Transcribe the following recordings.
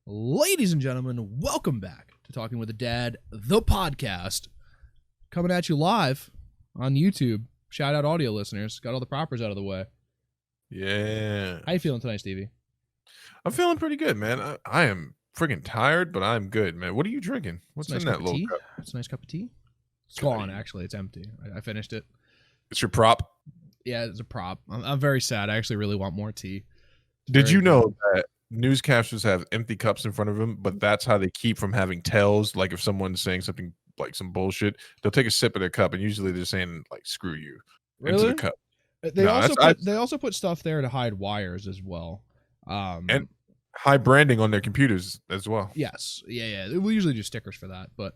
Ladies and gentlemen, welcome back to Talking with a Dad, the podcast. Coming at you live on YouTube. Shout out audio listeners. Got all the propers out of the way. Yeah. How you feeling tonight, Stevie? I'm feeling pretty good, man. I am freaking tired, but I'm good, man. What are you drinking? What's It's a in nice that cup of little tea. cup? It's a nice cup of tea. It's gone, actually. It's empty. I finished it. It's your prop. Yeah, it's a prop. I'm very sad. I actually really want more tea. Did you know that newscasters have empty cups in front of them, but that's how they keep from having tells? Like if someone's saying something like some bullshit, they'll take a sip of their cup, and usually they're saying like "screw you" into Really? the cup. They No, also put stuff there to hide wires as well. And high branding on their computers as well. Yes. Yeah. We usually do stickers for that, but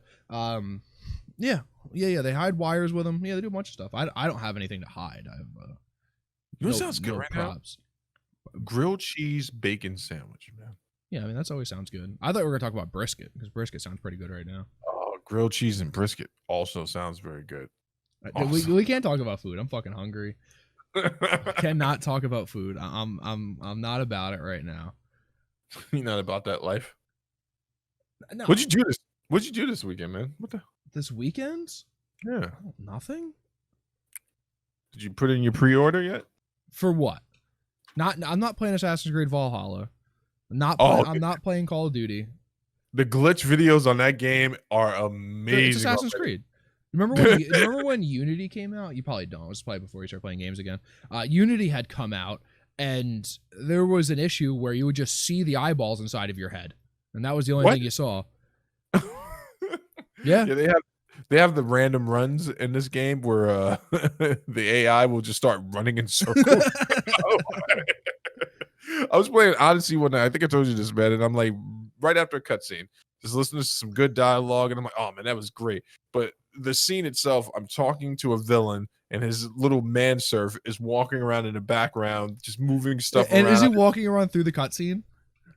yeah. They hide wires with them. Yeah, they do a bunch of stuff. I don't have anything to hide. I have You know what sounds good right props. now? Grilled cheese bacon sandwich, man. Yeah, I mean that always sounds good. I thought we were gonna talk about brisket because brisket sounds pretty good right now. Oh, grilled cheese and brisket also sounds very good. Awesome. We can't talk about food. I'm fucking hungry. Cannot talk about food. I'm not about it right now. You're not about that life. No. What'd you do this weekend, man? What the? This weekend? Yeah. Oh, nothing. Did you put in your pre-order yet? For what? I'm not playing Assassin's Creed Valhalla. I'm not playing Call of Duty. The glitch videos on that game are amazing. It's Assassin's Creed. Remember when Unity came out? You probably don't. It was probably before you started playing games again. Unity had come out, and there was an issue where you would just see the eyeballs inside of your head, and that was the only thing you saw. Yeah, they have the random runs in this game where the AI will just start running in circles. I was playing Odyssey one night. I think I told you this, man. And I'm like, right after a cutscene, just listening to some good dialogue, and I'm like, oh man, that was great. But the scene itself, I'm talking to a villain, and his little manserf is walking around in the background, just moving stuff around. And is he walking around through the cutscene?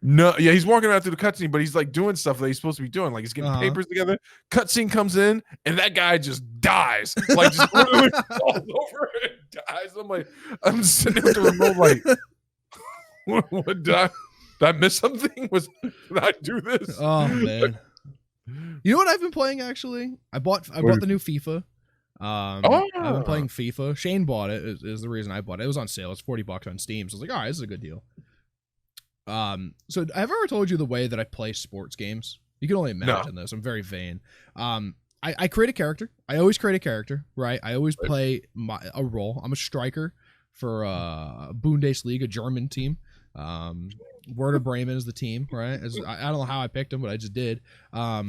No, yeah, he's walking around through the cutscene, but he's like doing stuff that he's supposed to be doing. Like he's getting papers together. Cutscene comes in, and that guy just dies. Like just literally falls over and dies. I'm sitting with the remote like, what did I miss something? Did I do this? Oh man. You know what I've been playing actually? I bought the new FIFA. I've been playing FIFA. Shane bought it, is the reason I bought it. It was on sale. It's $40 on Steam. So I was like, all right, this is a good deal. So I've ever told you the way that I play sports games? You can only imagine this. I'm very vain. I create a character. I always create a character, right? I always play a role. I'm a striker for Bundesliga, German team. Werder Bremen is the team, right? I don't know how I picked them, but I just did. I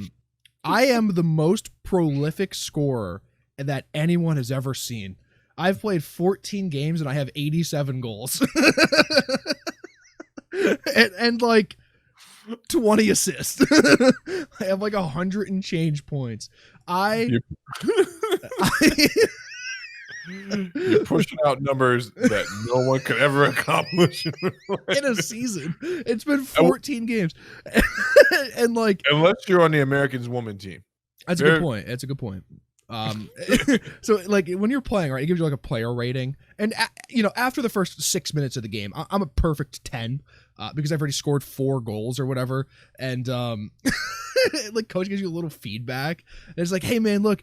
am the most prolific scorer that anyone has ever seen. I've played 14 games and I have 87 goals. and like 20 assists. I have like 100 and change points. You're pushing out numbers that no one could ever accomplish in a season. It's been 14 games. And like, unless you're on the Americans woman team. That's a good point. That's a good point. So like when you're playing, right, it gives you like a player rating, and after the first 6 minutes of the game, I'm a perfect 10 because I've already scored 4 goals or whatever, and like coach gives you a little feedback, and it's like, hey man, look,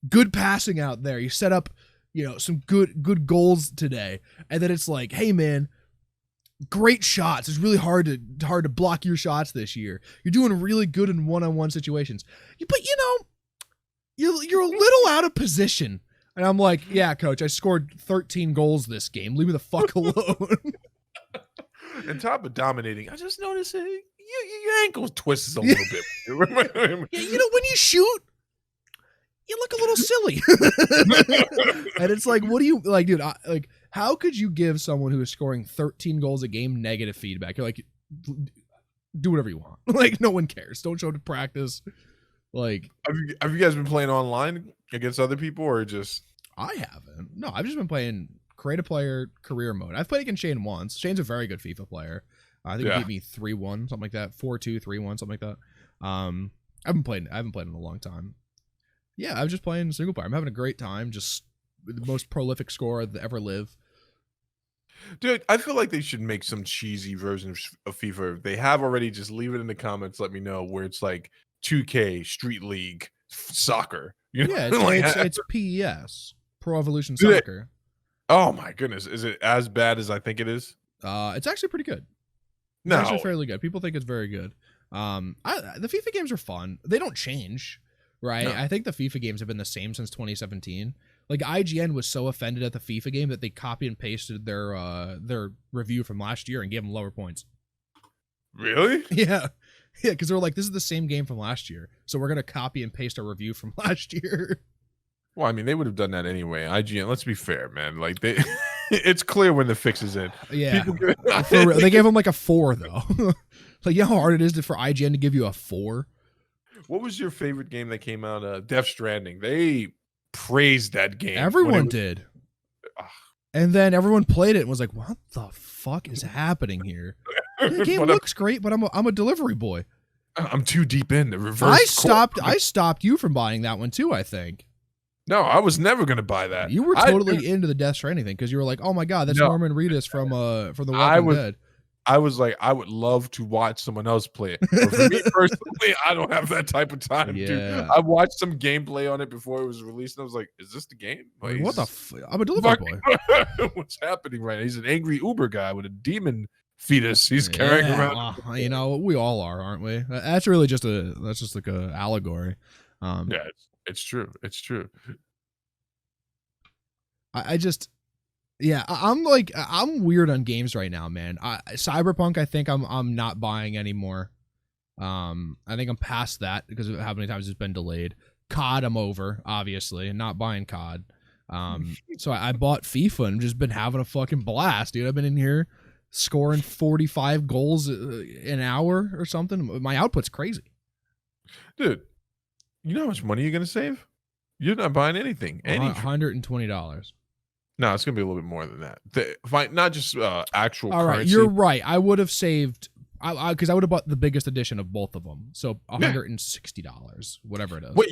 good passing out there. You set up, some good goals today, and then it's like, hey man, great shots. It's really hard to block your shots this year. You're doing really good in one-on-one situations, but you're a little out of position. And I'm like, yeah, coach, I scored 13 goals this game. Leave me the fuck alone. On top of dominating, I just noticed your ankle twists a little bit. Yeah, when you shoot, you look a little silly. And it's like, what do you like, dude? How could you give someone who is scoring 13 goals a game negative feedback? You're like, do whatever you want. Like, no one cares. Don't show up to practice. Like, have you guys been playing online against other people or just? I haven't. No, I've just been playing create a player career mode. I've played against Shane once. Shane's a very good FIFA player. I think he beat me 3-1, something like that. 4-2, 3-1, something like that. I haven't played in a long time. Yeah, I was just playing single player. I'm having a great time. Just the most prolific scorer that ever live. Dude, I feel like they should make some cheesy version of FIFA. If they have already, just leave it in the comments. Let me know where it's like 2K Street League soccer. You Yeah, know, like, it's PES, Pro Evolution do they- Soccer. oh my goodness, is it as bad as I think it is? It's actually pretty good. It's No, actually fairly good. People think it's very good. The FIFA games are fun. They don't change, right? No. I think the FIFA games have been the same since 2017. Like IGN was so offended at the FIFA game that they copy and pasted their review from last year and gave them lower points. really? Yeah. Yeah, because they're like, this is the same game from last year, so we're gonna copy and paste our review from last year. Well, I mean, they would have done that anyway. IGN. Let's be fair, man. Like they, it's clear when the fix is in. Yeah, People for real. They gave them like a 4 though. Like, you know how hard it is for IGN to give you a 4? What was your favorite game that came out? Death Stranding. They praised that game. Everyone did. Ugh. And then everyone played it and was like, what the fuck is happening here? The game looks great, but I'm a delivery boy. I'm too deep in the reverse. I stopped you from buying that one too, I think. No, I was never gonna buy that. You were totally into the Death Stranding thing because you were like, oh my god, that's Norman Reedus from The Walking Dead. I was like, I would love to watch someone else play it. But for me personally, I don't have that type of time, dude. I watched some gameplay on it before it was released, and I was like, is this the game? Like, what the I'm a delivery boy. What's happening right now? He's an angry Uber guy with a demon fetus he's carrying around. Well, you know, we all are, aren't we? That's really just like a allegory. Yeah, it's true. It's true. I'm weird on games right now, man. Cyberpunk, I think I'm not buying anymore. I think I'm past that because of how many times it's been delayed. COD, I'm over, obviously, and not buying COD. So I bought FIFA and just been having a fucking blast, dude. I've been in here scoring 45 goals an hour or something. My output's crazy, dude. You know how much money you're gonna save? You're not buying anything. $120. No, it's gonna be a little bit more than that. Not just actual. All right, currency. you're right. I would have saved, because I would have bought the biggest edition of both of them. So $160, whatever it is. Wait,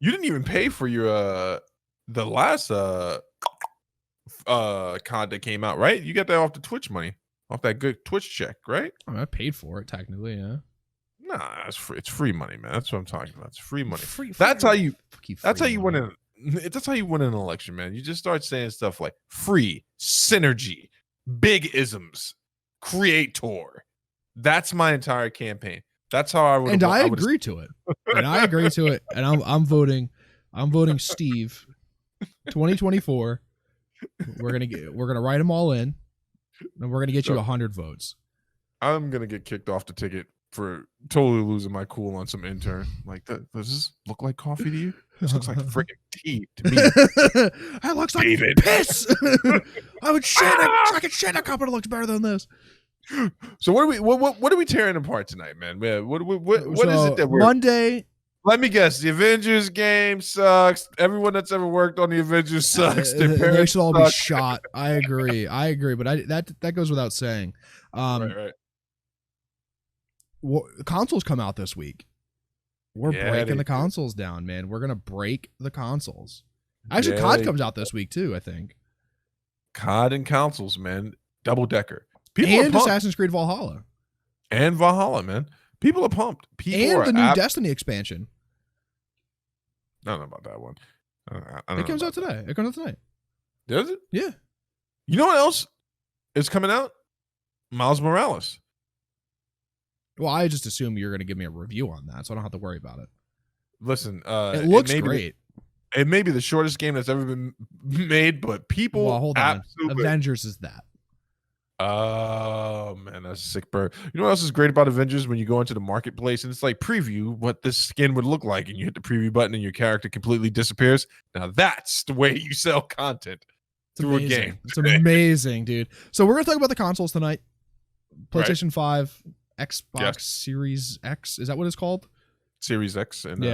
you didn't even pay for your the last COD that came out, right? You got that off the Twitch money, off that good Twitch check, right? I mean, I paid for it technically, yeah. Nah, it's free. It's free money, man. That's what I'm talking about. It's free money. That's how you win an. That's how you win an election, man. You just start saying stuff like free, synergy, big isms, creator. That's my entire campaign. That's how I would. And I agree to it. And I agree to it. And I'm voting Steve. 2024. We're gonna write them all in, and we're gonna get you 100 votes. I'm gonna get kicked off the ticket for totally losing my cool on some intern. Like, does this look like coffee to you? This looks like freaking tea to me. That looks like David. piss. I would shit. I could shit a cup, but it looks better than this. So what are we tearing apart tonight, man? What is it that we're Monday? Let me guess. The Avengers game sucks. Everyone that's ever worked on the Avengers sucks. They should all be shot. I agree, but that goes without saying. Right. Consoles come out this week. We're breaking the consoles down, man. We're gonna break the consoles. Actually, COD comes out this week too, I think. COD and consoles, man. Double decker. And Assassin's Creed Valhalla. And Valhalla, man. People are pumped. And the new Destiny expansion. I don't know about that one. It comes out today. It comes out tonight. Does it? Yeah. You know what else is coming out? Miles Morales. Well, I just assume you're going to give me a review on that, so I don't have to worry about it. Listen, it looks great. It may be the shortest game that's ever been made, but people hold on. Avengers is that. Oh man, that's a sick bird. You know what else is great about Avengers? When you go into the marketplace and it's like preview what this skin would look like, and you hit the preview button and your character completely disappears. Now that's the way you sell content through a game. It's amazing, dude. So we're gonna talk about the consoles tonight. PlayStation 5, Xbox Series X. Is that what it's called? Series X and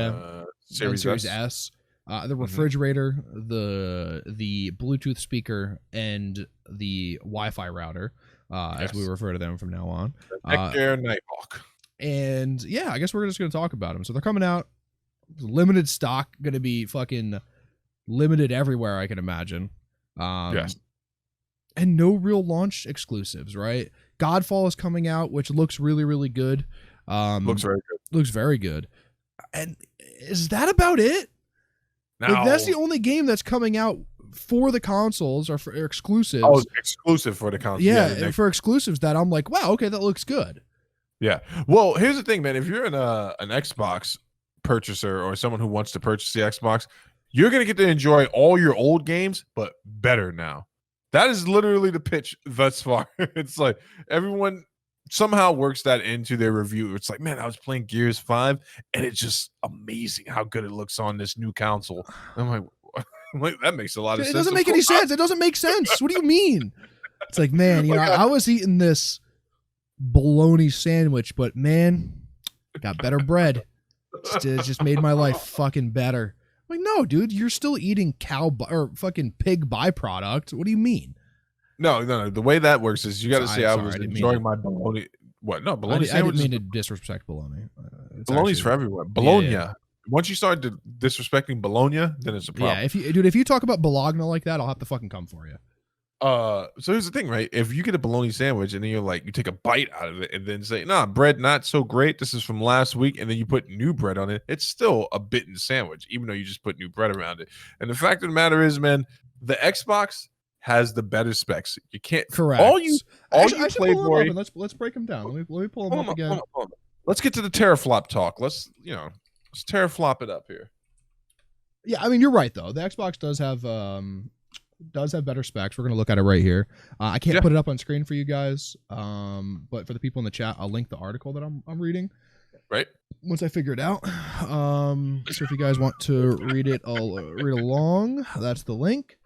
Series S. The refrigerator, the Bluetooth speaker, and the Wi-Fi router, as we refer to them from now on. Air Nighthawk. And yeah, I guess we're just going to talk about them. So they're coming out. Limited stock, going to be fucking limited everywhere, I can imagine. Yes. and no real launch exclusives, right? Godfall is coming out, which looks really, really good. Looks very good. Looks very good. And is that about it? Now, Like, that's the only game that's coming out for the consoles or for exclusives. Oh, exclusive for the console. Yeah, for exclusives that I'm like, wow, okay, that looks good. Yeah. Well, here's the thing, man. If you're an Xbox purchaser or someone who wants to purchase the Xbox, you're going to get to enjoy all your old games, but better now. That is literally the pitch thus far. It's like everyone somehow works that into their review. It's like, man, I was playing Gears 5 and it's just amazing how good it looks on this new console. I'm like, that makes a lot of sense. It doesn't make any sense. It doesn't make sense. What do you mean? It's like, man, you know, I was eating this bologna sandwich, but man, got better bread. It just made my life fucking better. I'm like, no, dude, you're still eating or fucking pig byproduct. What do you mean? No. The way that works is you got to say I was enjoying my bologna. What? No, bologna sandwich. I didn't mean to disrespect bologna. Bologna's for everyone. Bologna. Yeah. Once you start disrespecting bologna, then it's a problem. Yeah, if you talk about bologna like that, I'll have to fucking come for you. So here's the thing, right? If you get a bologna sandwich and then you're like, you take a bite out of it and then say, nah, bread not so great. This is from last week. And then you put new bread on it. It's still a bitten sandwich, even though you just put new bread around it. And the fact of the matter is, man, the Xbox has the better specs. You can't correct. All you Playboy. Let's break them down. Let me pull them up again. Hold on. Let's get to the teraflop talk. Let's teraflop it up here. Yeah, I mean, you're right though. The Xbox does have better specs. We're gonna look at it right here. I can't put it up on screen for you guys, but for the people in the chat, I'll link the article that I'm reading. Right. Once I figure it out. So if you guys want to read it, I'll read along. That's the link.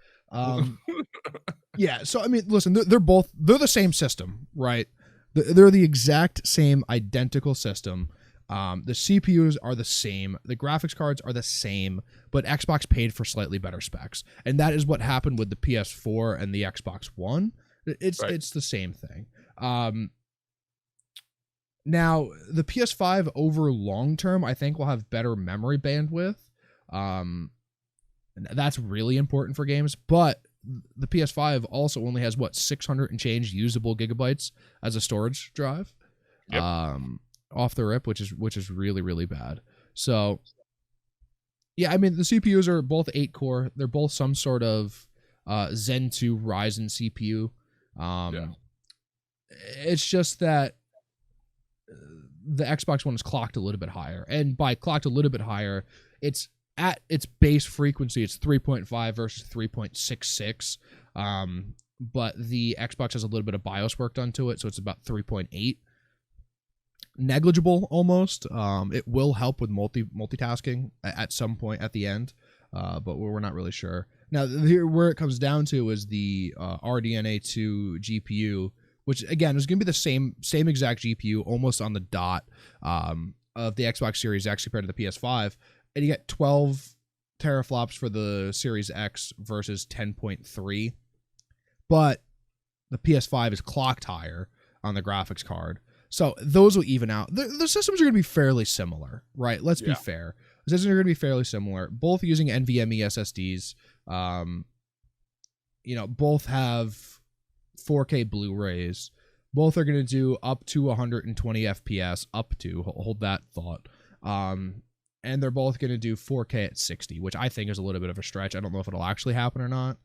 Yeah. So I mean, listen, they're the same system, right? They're the exact same identical system. The CPUs are the same, the graphics cards are the same, but Xbox paid for slightly better specs, and that is what happened with the PS4 and the Xbox One. It's the same thing. Now the PS5 over long term, I think, will have better memory bandwidth. That's really important for games, but the PS5 also only has 600 and change usable gigabytes as a storage drive. Yep. Off the rip, which is really, really bad. So yeah, I mean, the CPUs are both 8-core. They're both some sort of Zen 2 Ryzen CPU. It's just that the Xbox One is clocked a little bit higher, and by clocked a little bit higher, it's at its base frequency, it's 3.5 versus 3.66. But the Xbox has a little bit of BIOS work done to it, so it's about 3.8. Negligible almost. It will help with multitasking at some point at the end, but we're not really sure. Now, here where it comes down to is the RDNA 2 GPU, which again is going to be the same exact GPU, almost on the dot of the Xbox Series X compared to the PS5, and you get 12 teraflops for the Series X versus 10.3, but the PS5 is clocked higher on the graphics card. So those will even out. The systems are going to be fairly similar, right? Let's be fair. The systems are going to be fairly similar. Both using NVMe SSDs. Both have 4K Blu-rays. Both are going to do up to 120 FPS. Hold that thought. And they're both going to do 4K at 60, which I think is a little bit of a stretch. I don't know if it'll actually happen or not.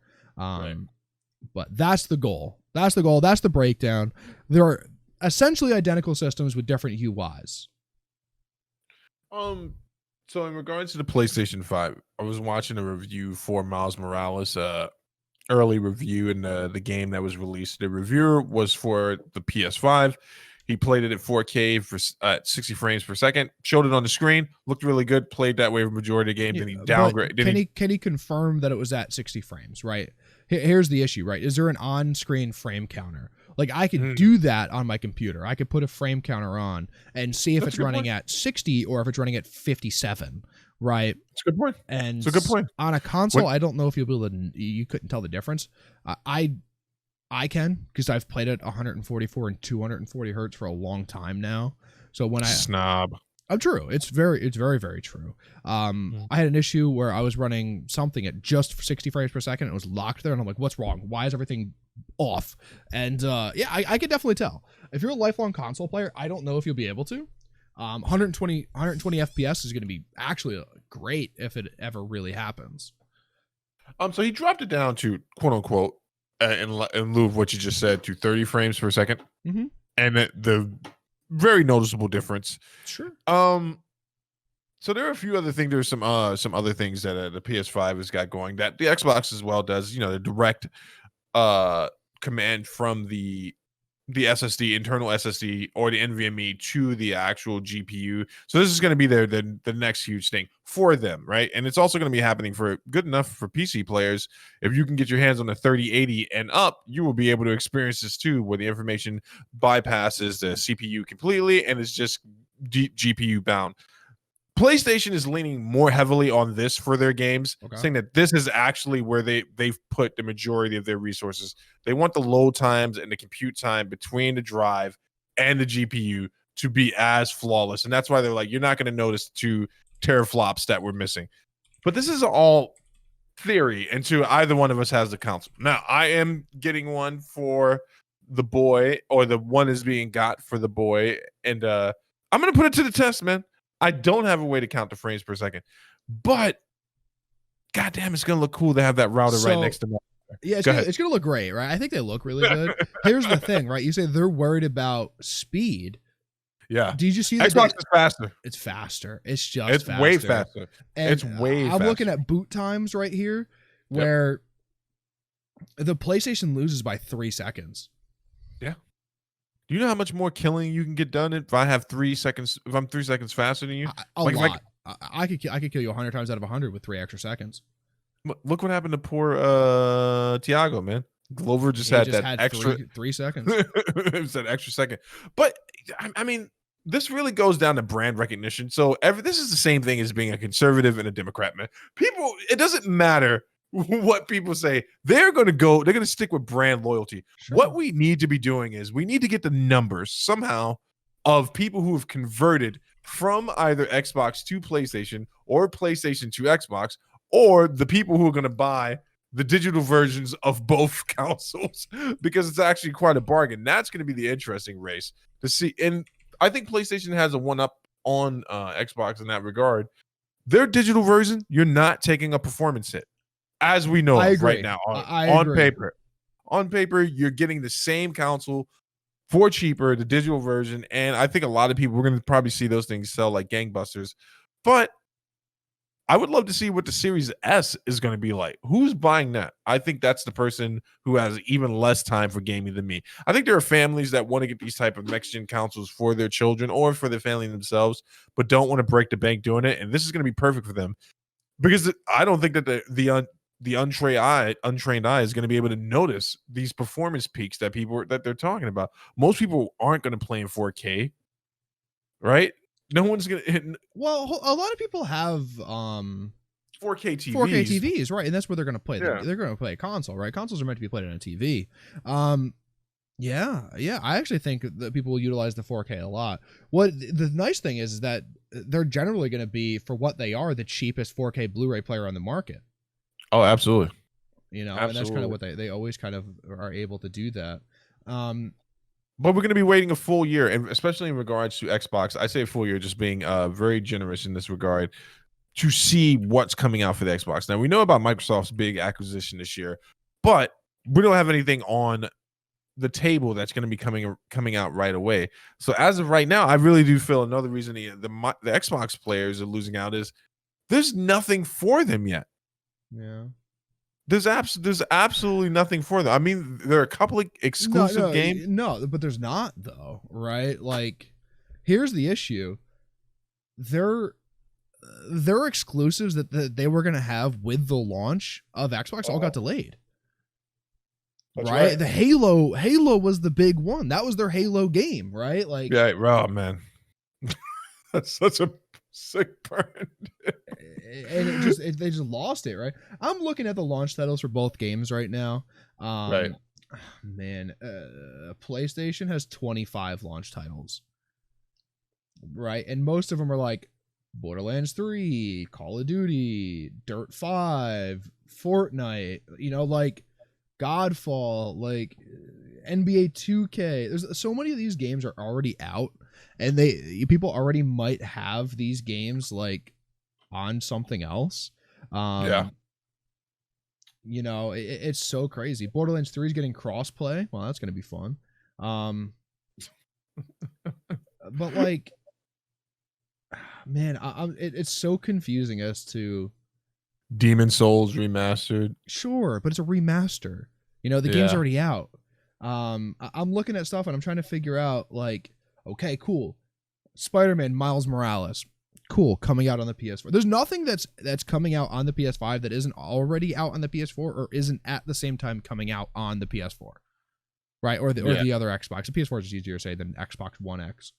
But that's the goal. That's the breakdown. There are essentially identical systems with different UIs. So in regards to the PlayStation 5, I was watching a review for Miles Morales, early review in the game that was released. The reviewer was for the PS5. He played it at 4K at 60 frames per second, showed it on the screen, looked really good, played that way for the majority of the game, then he downgraded. Can he confirm that it was at 60 frames, right? Here's the issue, right? Is there an on-screen frame counter? Like, I could do that on my computer. I could put a frame counter on and see if it's running at 60 or if it's running at 57, right? It's a good point. And it's a good point. On a console, I don't know if you'll be able to. You couldn't tell the difference. I can, because I've played at 144 and 240 hertz for a long time now. So when snob. True. It's very, very true. I had an issue where I was running something at just 60 frames per second. It was locked there, and I'm like, "What's wrong? Why is everything off?" And yeah, I could definitely tell. If you're a lifelong console player, I don't know if you'll be able to. 120 FPS is going to be actually great if it ever really happens. So he dropped it down to quote unquote in lieu of what you just said to 30 frames per second, and the very noticeable difference. Sure. So there are a few other things. There's some other things that the PS5 has got going that the Xbox as well does. The direct command from the SSD, internal SSD, or the NVMe to the actual GPU. So this is going to be the next huge thing for them, right? And it's also going to be happening for good enough for PC players. If you can get your hands on the 3080 and up, you will be able to experience this too, where the information bypasses the CPU completely and is just GPU bound. PlayStation is leaning more heavily on this for their games, saying that this is actually where they've put the majority of their resources. They want the load times and the compute time between the drive and the GPU to be as flawless. And that's why they're like, you're not going to notice 2 teraflops that we're missing. But this is all theory until either one of us has the console. Now, I am getting one for the boy, or the one is being got for the boy. And I'm going to put it to the test, man. I don't have a way to count the frames per second, but goddamn, it's gonna look cool to have that router right next to me. Yeah, it's gonna look great, right? I think they look really good. Here's the thing, right? You say they're worried about speed. Yeah. Did you see Xbox is faster? It's faster. It's just faster. Way faster. And it's way faster. I'm looking at boot times right here, where the PlayStation loses by 3 seconds. Yeah. Do you know how much more killing you can get done if I have 3 seconds? If I'm 3 seconds faster than you, a lot. I could kill you 100 times out of 100 with 3 extra seconds. Look what happened to poor Tiago, man. Glover just had extra 3 seconds. It was that extra second. But I mean, this really goes down to brand recognition. So this is the same thing as being a conservative and a Democrat, man. People, it doesn't matter what people say. They're going to stick with brand loyalty. Sure. What we need to be doing is we need to get the numbers somehow of people who have converted from either Xbox to PlayStation or PlayStation to Xbox, or the people who are going to buy the digital versions of both consoles, because it's actually quite a bargain. That's going to be the interesting race to see. And I think PlayStation has a one-up on Xbox in that regard. Their digital version, you're not taking a performance hit, as we know right now. On paper. On paper, you're getting the same console for cheaper, the digital version. And I think a lot of people, we're going to probably see those things sell like gangbusters. But I would love to see what the Series S is going to be like. Who's buying that? I think that's the person who has even less time for gaming than me. I think there are families that want to get these type of next-gen consoles for their children or for their family themselves, but don't want to break the bank doing it. And this is going to be perfect for them, because I don't think that the untrained eye is going to be able to notice these performance peaks that they're talking about. Most people aren't going to play in 4K, right? No one's gonna hit. Well, a lot of people have 4K TVs. 4K TVs, right? And that's where they're going to play. Yeah. They're going to play a console, right? Consoles are meant to be played on a TV. Yeah. I actually think that people will utilize the 4K a lot. What the nice thing is that they're generally going to be, for what they are, the cheapest 4K Blu-ray player on the market. Oh, absolutely. And that's kind of what they always kind of are able to do that. But we're going to be waiting a full year, and especially in regards to Xbox, I say a full year, just being very generous in this regard, to see what's coming out for the Xbox. Now, we know about Microsoft's big acquisition this year, but we don't have anything on the table that's going to be coming out right away. So as of right now, I really do feel another reason the Xbox players are losing out is there's nothing for them yet. Yeah. There's absolutely nothing for them. I mean, there are a couple of exclusive games. No, but there's not, though, right? Like, here's the issue. They're exclusives that they were going to have with the launch of Xbox all got delayed. Right? The Halo was the big one. That was their Halo game, right? Like, yeah, oh man. That's such a sick burn. And they just lost it, right? I'm looking at the launch titles for both games right now. Right. Man, PlayStation has 25 launch titles. right? And most of them are like Borderlands 3, Call of Duty, Dirt 5, Fortnite, like Godfall, like NBA 2K. There's so many of these games are already out, and people already might have these games like on something else. Yeah. It's so crazy. Borderlands 3 is getting crossplay. Well, that's gonna be fun. But like, man, it's so confusing as to Demon Souls remastered. sure, but it's a remaster. The game's Yeah. already out. I'm looking at stuff and I'm trying to figure out like, okay, cool, Spider-Man Miles Morales, cool, coming out on the PS4. There's nothing that's coming out on the PS5 that isn't already out on the PS4 or isn't at the same time coming out on the PS4, right? Or the other Xbox. The PS4 is easier to say than Xbox One X.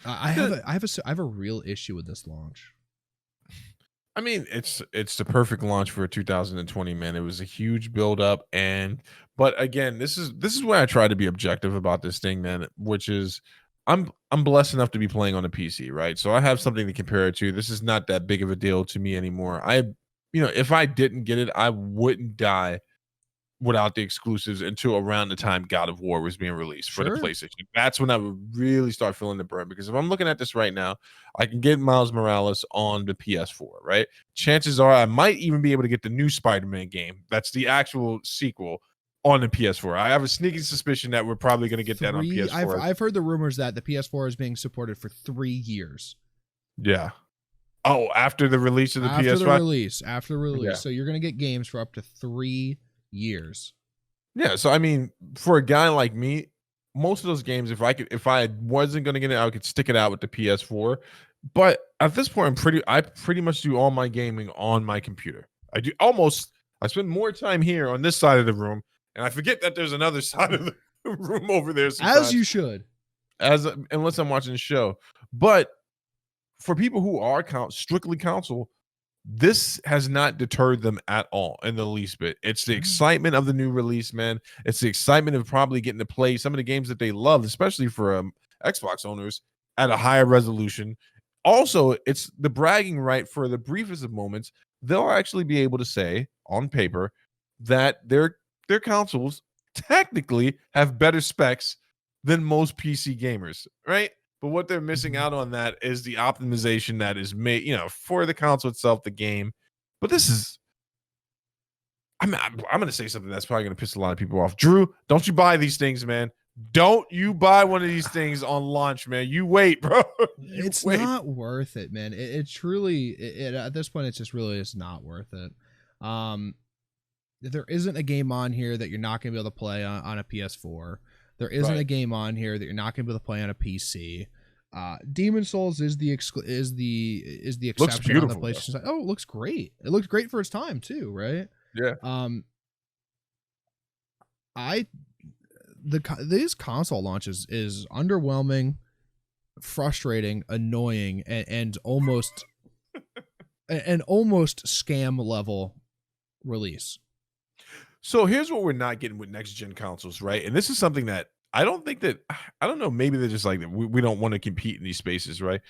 I have a real issue with this launch. I mean, it's the perfect launch for 2020, man. It was a huge build up, but again, this is where I try to be objective about this thing, man. Which is, I'm blessed enough to be playing on a PC, right? So I have something to compare it to. This is not that big of a deal to me anymore. If I didn't get it, I wouldn't die without the exclusives until around the time God of War was being released for the PlayStation. That's when I would really start feeling the burn, because if I'm looking at this right now, I can get Miles Morales on the PS4, right? Chances are I might even be able to get the new Spider-Man game. That's the actual sequel on the PS4. I have a sneaking suspicion that we're probably going to get that on PS4. I've heard the rumors that the PS4 is being supported for 3 years. Yeah. Oh, after the release of the PS5? After the release. Yeah. So you're going to get games for up to 3 years. Yeah, so I mean, for a guy like me, most of those games, if I wasn't going to get it, I could stick it out with the PS4. But at this point, I pretty much do all my gaming on my computer. I spend more time here on this side of the room, and I forget that there's another side of the room over there sometimes. As you should. Unless I'm watching the show. But for people who are strictly console, this has not deterred them at all in the least bit. It's the excitement of the new release, man. It's the excitement of probably getting to play some of the games that they love, especially for Xbox owners, at a higher resolution. Also, it's the bragging right for the briefest of moments. They'll actually be able to say on paper that their consoles technically have better specs than most PC gamers, right? But what they're missing out on that is the optimization that is made, for the console itself, the game. But this is, I'm going to say something that's probably going to piss a lot of people off. Drew, don't you buy these things, man. Don't you buy one of these things on launch, man. You wait, bro. It's not worth it, man. It truly, at this point, it's just really is not worth it. There isn't a game on here that you're not going to be able to play on a PS4. There isn't a game on here that you're not going to be able to play on a PC. Demon Souls is the exception on the PlayStation side. Oh, it looks great. It looks great for its time too, right? Yeah. These console launches is underwhelming, frustrating, annoying, and almost scam level release. So here's what we're not getting with next gen consoles, right? And this is something that I don't know. Maybe they're just like, we don't want to compete in these spaces, right?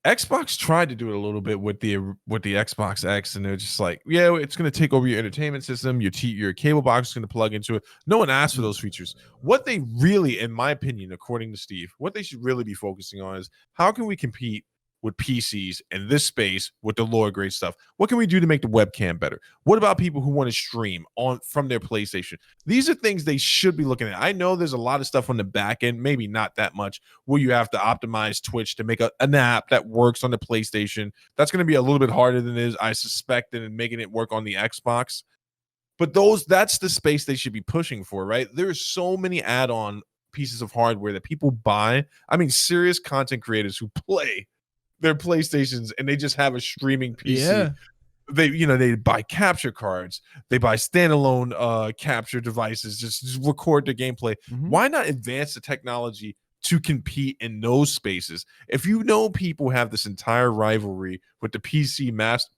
Xbox tried to do it a little bit with the Xbox X, and they're just like, yeah, it's going to take over your entertainment system. Your cable box is going to plug into it. No one asked for those features. What they really, in my opinion, according to Steve, what they should really be focusing on is how can we compete with PCs in this space with the lower grade stuff? What can we do to make the webcam better? What about people who want to stream from their PlayStation? These are things they should be looking at. I know there's a lot of stuff on the back end, maybe not that much, where you have to optimize Twitch to make an app that works on the PlayStation. That's going to be a little bit harder than it is, I suspect, than making it work on the Xbox. But that's the space they should be pushing for, right? There's so many add-on pieces of hardware that people buy. I mean, serious content creators who play their PlayStations and they just have a streaming PC. Yeah. They buy capture cards, they buy standalone capture devices, just record the gameplay. Why not advance the technology to compete in those spaces? If people have this entire rivalry with the PC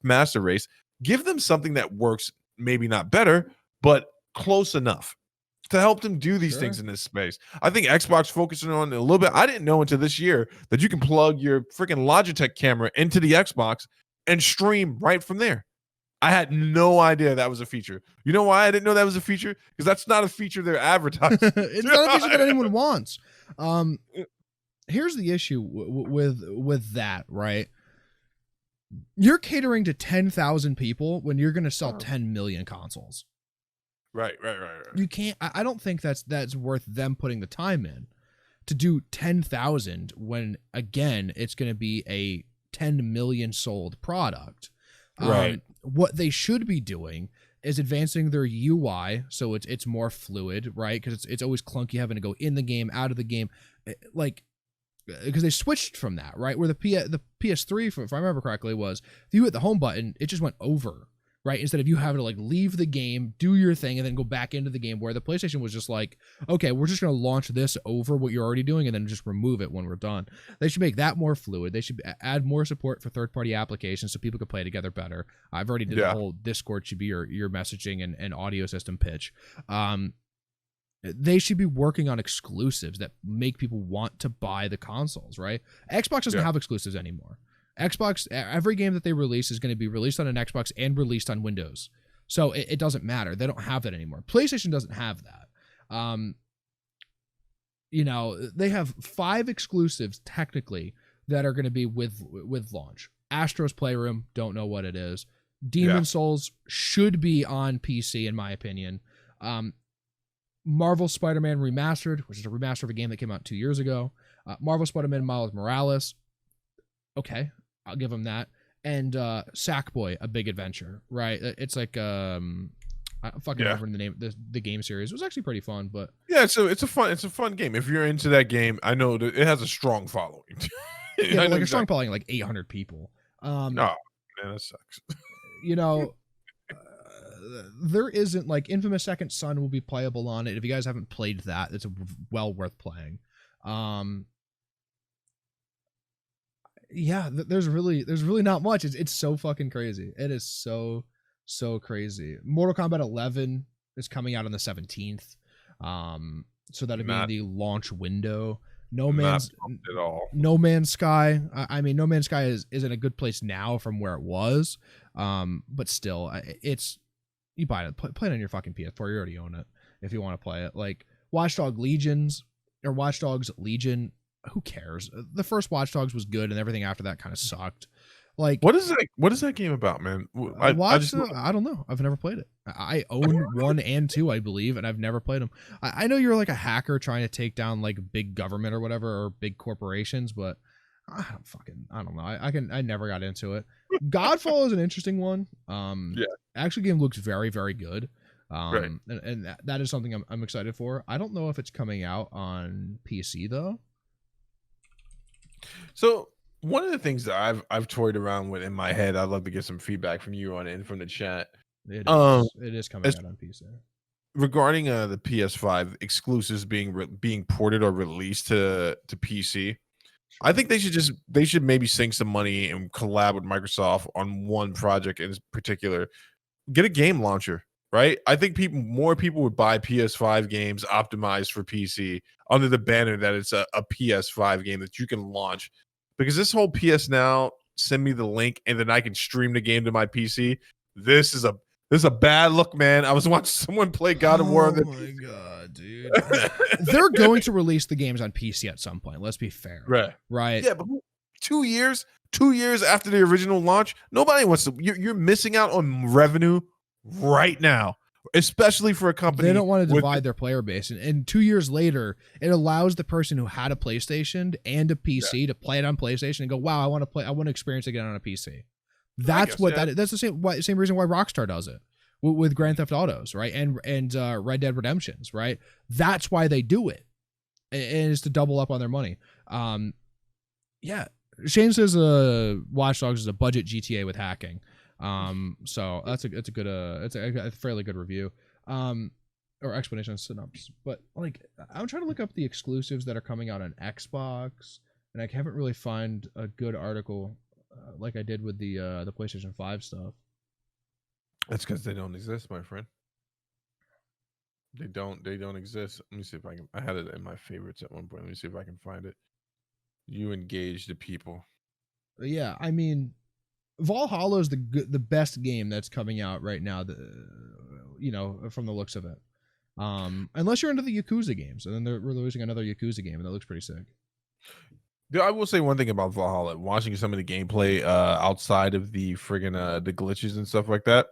master race, give them something that works, maybe not better, but close enough. to help them do these things in this space. I think Xbox focusing on it a little bit. I didn't know until this year that you can plug your freaking Logitech camera into the Xbox and stream right from there. I had no idea that was a feature. You know why I didn't know that was a feature? Because that's not a feature they're advertising. It's not a feature that anyone wants. Here's the issue with that, right? You're catering to 10,000 people when you're going to sell 10 million consoles. Right. You can't. I don't think that's worth them putting the time in to do 10,000 when, again, it's going to be a 10 million sold product. Right. What they should be doing is advancing their UI so it's more fluid, right? Because it's always clunky having to go in the game, out of the game, like, because they switched from that, right? Where the PS3, if I remember correctly, was if you hit the home button, it just went over, right? Instead of you having to like leave the game, do your thing, and then go back into the game. Where the PlayStation was just like, okay, we're just going to launch this over what you're already doing, and then just remove it when we're done. They should make that more fluid. They should add more support for third-party applications so people can play together better. I've already did the whole Discord should be your messaging and audio system pitch. They should be working on exclusives that make people want to buy the consoles, right? Xbox doesn't have exclusives anymore. Xbox, every game that they release is going to be released on an Xbox and released on Windows. So it doesn't matter. They don't have that anymore. PlayStation doesn't have that. They have 5 exclusives technically that are going to be with launch. Astro's Playroom, don't know what it is. Demon Souls should be on PC in my opinion. Marvel Spider-Man Remastered, which is a remaster of a game that came out 2 years ago. Marvel Spider-Man Miles Morales. Okay, I'll give them that. And Sackboy: A Big Adventure, right? It's like I don't fucking remember the name. The game series, it was actually pretty fun, but so it's a fun game. If you're into that game, I know that it has a strong following. A strong following, like 800 people. Oh man, that sucks. There isn't like Infamous Second Son will be playable on it. If you guys haven't played that, it's well worth playing. There's really not much. It's so fucking crazy. It is so crazy. Mortal Kombat 11 is coming out on the 17th. So that'd be in the launch window. No Man's Sky. I mean, No Man's Sky is in a good place now from where it was. But still, it's you buy it, play it on your fucking PS4. You already own it if you want to play it. Like Watch Dogs Legion. Who cares? The first Watch Dogs was good, and everything after that kind of sucked. Like, what is that game about, man? I don't know. I've never played it. I own 1 and 2, I believe, and I've never played them. I know you're like a hacker trying to take down like big government or whatever, or big corporations, but I don't know. I never got into it. Godfall is an interesting one. Actually, game looks very, very good. And that is something I'm excited for. I don't know if it's coming out on PC though. So one of the things that I've toyed around with in my head, I'd love to get some feedback from you on it and from the chat. It is coming out on PC. Regarding the PS5 exclusives being ported or released to PC, I think they should maybe sink some money and collab with Microsoft on one project in particular. Get a game launcher, right? I think more people would buy PS5 games optimized for PC under the banner that it's a PS5 game that you can launch. Because this whole PS Now, send me the link and then I can stream the game to my PC. This is a bad look, man. I was watching someone play God of War. Oh my god, dude! They're going to release the games on PC at some point. Let's be fair, right? Yeah, but 2 years after the original launch, nobody wants to. You're missing out on revenue right now, especially for a company. They don't want to divide their player base, and 2 years later, it allows the person who had a PlayStation and a PC to play it on PlayStation and go, "Wow, I want to experience it again on a PC." That's that's the same reason why Rockstar does it with Grand Theft Autos, right? And Red Dead Redemptions, right? That's why they do it, and it's to double up on their money. Shane says Watch Dogs is a budget GTA with hacking. So it's a fairly good review, or explanation synopsis. But like, I'm trying to look up the exclusives that are coming out on Xbox, and I haven't really find a good article. Like I did with the PlayStation 5 stuff. That's because they don't exist, my friend. They don't exist. Let me see if I can. I had it in my favorites at one point. Let me see if I can find it. You engage the people. Yeah, I mean, Valhalla is the best game that's coming out right now. From the looks of it. Unless you're into the Yakuza games, and then they're releasing another Yakuza game, and that looks pretty sick. I will say one thing about Valhalla. Watching some of the gameplay outside of the friggin' the glitches and stuff like that,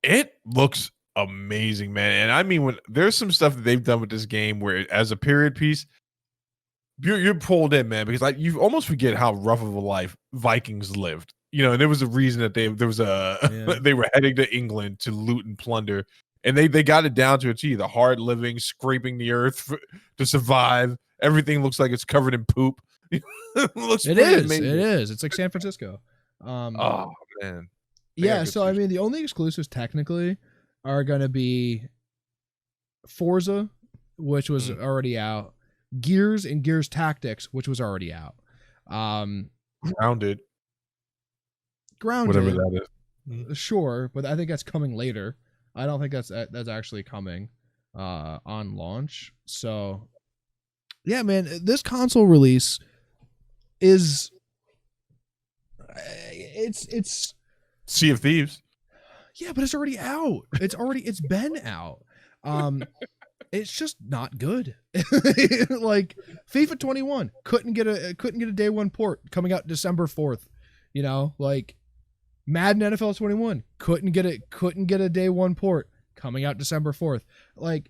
it looks amazing, man. And I mean, when there's some stuff that they've done with this game where, as a period piece, you're pulled in, man, because like you almost forget how rough of a life Vikings lived. And there was a reason that they were heading to England to loot and plunder, and they got it down to a T. The hard living, scraping the earth to survive. Everything looks like it's covered in poop. It is. Amazing. It is. It's like San Francisco. Oh man. Yeah. So I mean, the only exclusives technically are going to be Forza, which was already out, Gears and Gears Tactics, which was already out. Grounded. Whatever that is. Sure, but I think that's coming later. I don't think that's actually coming on launch. So yeah, man, this console release is it's Sea of Thieves. Yeah, but it's already out. It's been out. It's just not good. Like FIFA 21 couldn't get a day one port coming out December 4th. Like Madden NFL 21 couldn't get a day one port coming out December 4th. Like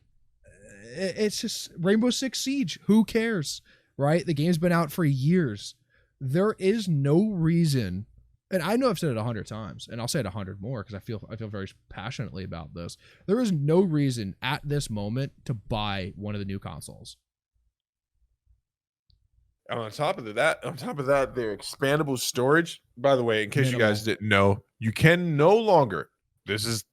it's just Rainbow Six Siege. Who cares, right? The game's been out for years. There is no reason, and I know I've said it 100 times, and I'll say it 100 more because I feel very passionately about this. There is no reason at this moment to buy one of the new consoles. And on top of that, their expandable storage. By the way, in case you guys didn't know, you can no longer. This is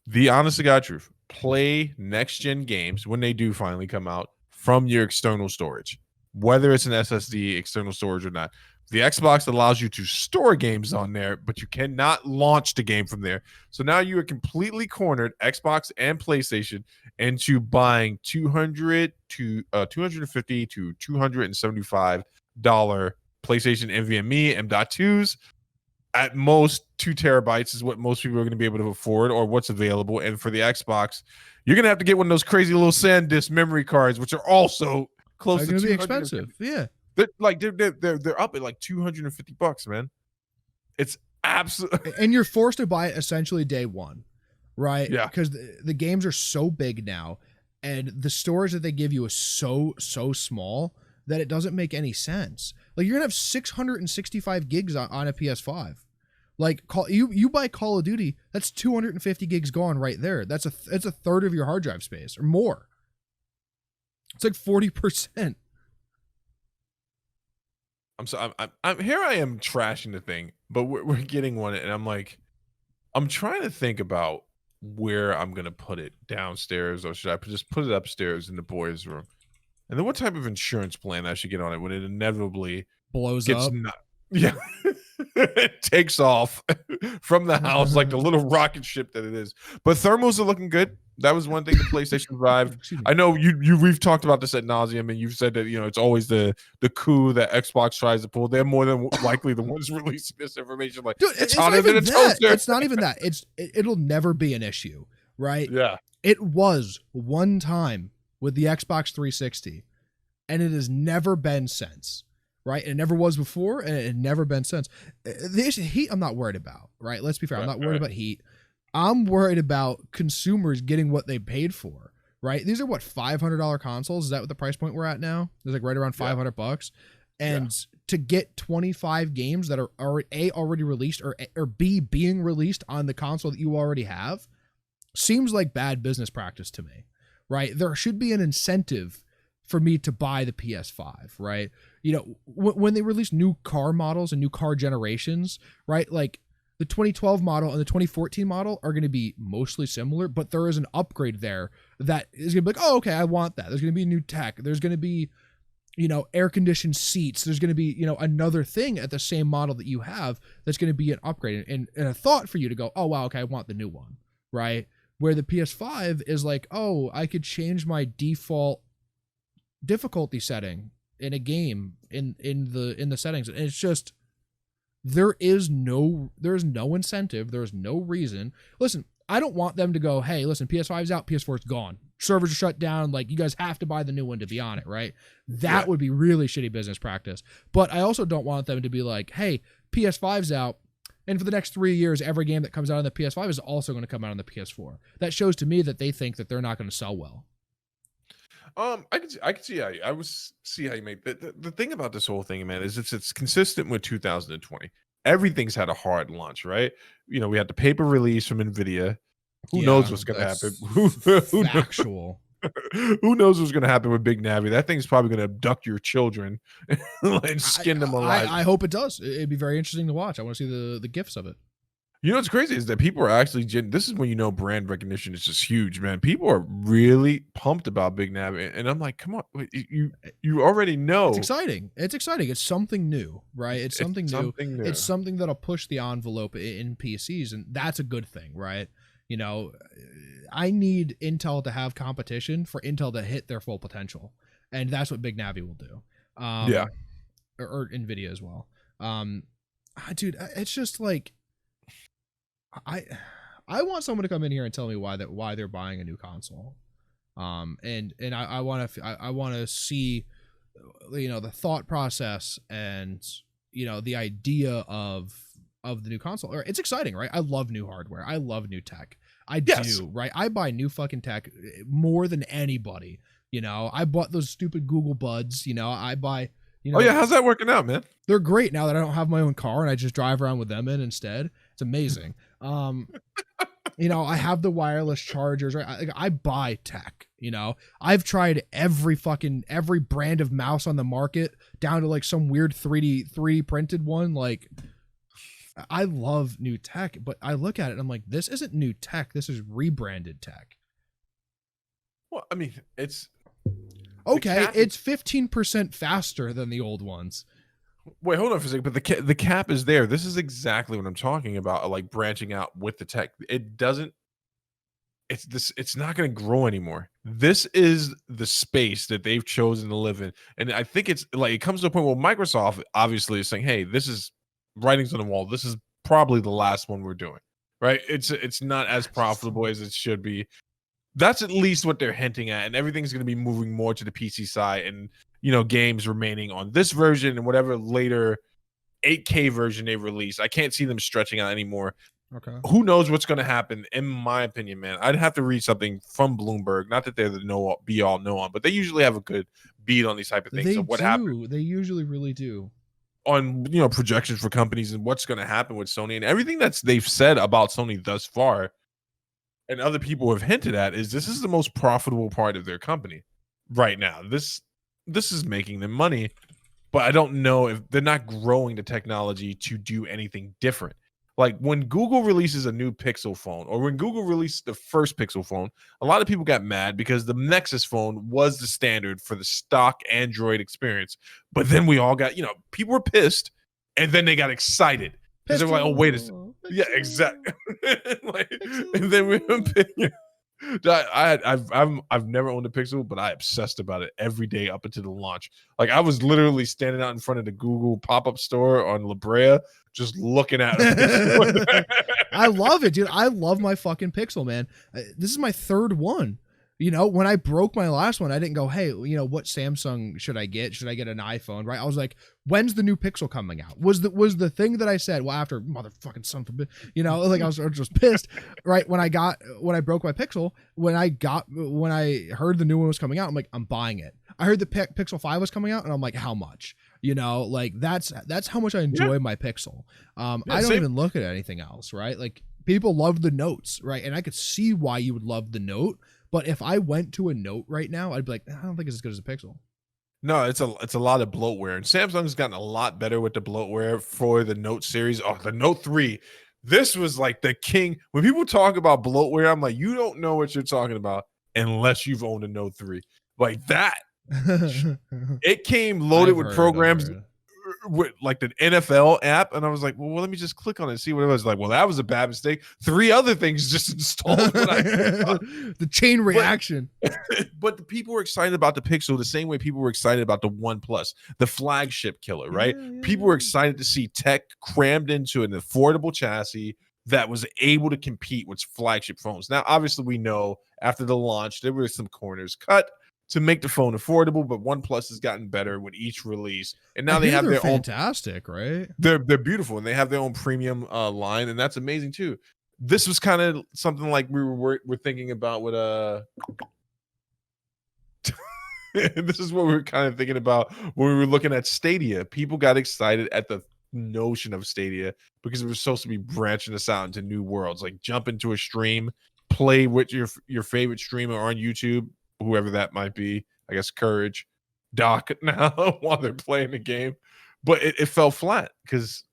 the honest to God truth. Play next gen games when they do finally come out from your external storage, whether it's an SSD external storage or not. The Xbox allows you to store games on there, but you cannot launch the game from there. So now you are completely cornered, Xbox and PlayStation, into buying $250 to $275 PlayStation NVMe M.2s. At most, 2 terabytes is what most people are going to be able to afford, or what's available. And for the Xbox, you're going to have to get one of those crazy little SanDisk memory cards, which are also close to be expensive. Yeah. They're up at like $250, man. It's absolutely, and you're forced to buy it essentially day one, right? Yeah, because the games are so big now, and the storage that they give you is so small that it doesn't make any sense. Like you're gonna have 665 gigs on a PS5. Like you buy Call of Duty, that's 250 gigs gone right there. That's a third of your hard drive space or more. It's like 40%. I'm here. I am trashing the thing, but we're getting one, and I'm like, I'm trying to think about where I'm gonna put it, downstairs, or should I just put it upstairs in the boys' room? And then what type of insurance plan I should get on it when it inevitably blows up? Yeah, it takes off from the house like the little rocket ship that it is. But thermals are looking good. That was one thing the PlayStation 5. I know we've talked about this ad nauseum, and you've said that it's always the coup that Xbox tries to pull. They're more than likely the ones releasing this information. Like, dude, it's hotter than a toaster. It's not even that. It'll never be an issue, right? Yeah. It was one time with the Xbox 360, and it has never been since. Right, it never was before, and it had never been since. The issue, heat, I'm not worried about. Right, let's be fair. I'm not worried about heat. I'm worried about consumers getting what they paid for. Right, these are what $500 consoles. Is that what the price point we're at now? It's like right around $500, and to get 25 games that are already released, or B being released on the console that you already have, seems like bad business practice to me. Right, there should be an incentive for me to buy the PS5, right? When they release new car models and new car generations, right? Like the 2012 model and the 2014 model are going to be mostly similar, but there is an upgrade there that is going to be like, oh, okay, I want that. There's going to be new tech. There's going to be, air conditioned seats. There's going to be, another thing at the same model that you have that's going to be an upgrade and a thought for you to go, oh, wow, okay, I want the new one, right? Where the PS5 is like, oh, I could change my default difficulty setting in a game in the settings, and it's just there's no incentive, there's no reason. Listen, I don't want them to go, hey, listen, PS5's out, PS4's gone, servers are shut down, like you guys have to buy the new one to be on it, right? That would be really shitty business practice. But I also don't want them to be like, hey, PS5's out, and for the next 3 years, every game that comes out on the PS5 is also going to come out on the PS4. That shows to me that they think that they're not going to sell well. I can see how you make the thing about this whole thing, man, is it's consistent with 2020. Everything's had a hard launch, right? You know, we had the paper release from Nvidia. Who knows what's gonna happen? Factual. Who knows what's gonna happen with Big Navi? That thing's probably gonna abduct your children and skin them alive. I hope it does. It'd be very interesting to watch. I want to see the gifs of it. You know what's crazy is that people are actually this is when you know brand recognition is just huge, man. People are really pumped about Big Navi, and I'm like, come on, you already know. It's exciting. It's exciting. It's something new, right? It's something new. It's something that'll push the envelope in PCs, and that's a good thing, right? You know, I need Intel to have competition for Intel to hit their full potential, and that's what Big Navi will do. Or Nvidia as well. Dude, it's just like. I want someone to come in here and tell me why they're buying a new console, and I want to see, you know, the thought process and, you know, the idea of the new console. It's exciting, right? I love new hardware. I love new tech. I do, right? I buy new fucking tech more than anybody. You know, I bought those stupid Google Buds. You know, I buy. You know, oh yeah, how's that working out, man? They're great now that I don't have my own car and I just drive around with them in instead. It's amazing. You know, I have the wireless chargers, right? I buy tech, you know. I've tried every brand of mouse on the market down to like some weird 3D printed one. Like, I love new tech, but I look at it and I'm like, this isn't new tech. This is rebranded tech. Well, I mean, it's okay. It's 15% faster than the old ones. Wait, hold on for a second. But the cap is there. This is exactly what I'm talking about. Like branching out with the tech. It doesn't. It's not going to grow anymore. This is the space that they've chosen to live in, and I think it's like it comes to a point where Microsoft obviously is saying, "Hey, this is writings on the wall. This is probably the last one we're doing." Right? It's not as profitable as it should be. That's at least what they're hinting at, and everything's going to be moving more to the PC side, and you know, games remaining on this version and whatever later 8K version they release. I can't see them stretching out anymore. Okay. Who knows what's going to happen? In my opinion, man, I'd have to read something from Bloomberg. Not that they're the be all know on, but they usually have a good beat on these type of things. They of what happened. They usually really do. On, you know, projections for companies and what's going to happen with Sony and everything they've said about Sony thus far. And other people have hinted at is this is the most profitable part of their company right now. This is making them money, but I don't know if they're not growing the technology to do anything different. Like when Google releases a new Pixel phone, or when Google released the first Pixel phone, a lot of people got mad because the Nexus phone was the standard for the stock Android experience. But then we all got, you know, people were pissed, and then they got excited. Because they're like, oh, wait a second. Yeah, exactly. Like, and then we I've never owned a Pixel, but I obsessed about it every day up until the launch. Like I was literally standing out in front of the Google pop-up store on La Brea, just looking at it. I love it, dude. I love my fucking Pixel, man. This is my third one. You know, when I broke my last one, I didn't go, hey, you know, what Samsung should I get? Should I get an iPhone? Right? I was like, when's the new Pixel coming out? Was the thing that I said, well, after motherfucking son of a bitch, you know, like I was just pissed, right? When I broke my Pixel, when I heard the new one was coming out, I'm like, I'm buying it. I heard the Pixel 5 was coming out, and I'm like, how much? You know, like that's how much I enjoy my Pixel. I don't even look at anything else, right? Like people love the Notes, right? And I could see why you would love the Note. But if I went to a Note right now, I'd be like, I don't think it's as good as a Pixel. No, it's a lot of bloatware, and Samsung's gotten a lot better with the bloatware for the Note series. Oh, the Note 3, this was like the king. When people talk about bloatware, I'm like, you don't know what you're talking about unless you've owned a Note 3. Like that, it came loaded with programs. with like the NFL app, and I was like, well, let me just click on it and see what it was. Like, well, that was a bad mistake. 3 other things just installed when I the chain reaction. But the people were excited about the Pixel the same way people were excited about the OnePlus, the flagship killer, right? People were excited to see tech crammed into an affordable chassis that was able to compete with flagship phones. Now, obviously, we know after the launch, there were some corners cut to make the phone affordable, but OnePlus has gotten better with each release, and now they have their fantastic, right? They're beautiful, and they have their own premium line, and that's amazing too. This was kind of something like we're thinking about with this is what we were kind of thinking about when we were looking at Stadia. People got excited at the notion of Stadia because it was supposed to be branching us out into new worlds, like jump into a stream, play with your favorite streamer on YouTube, whoever that might be. I guess Courage, Doc now while they're playing the game, but it fell flat because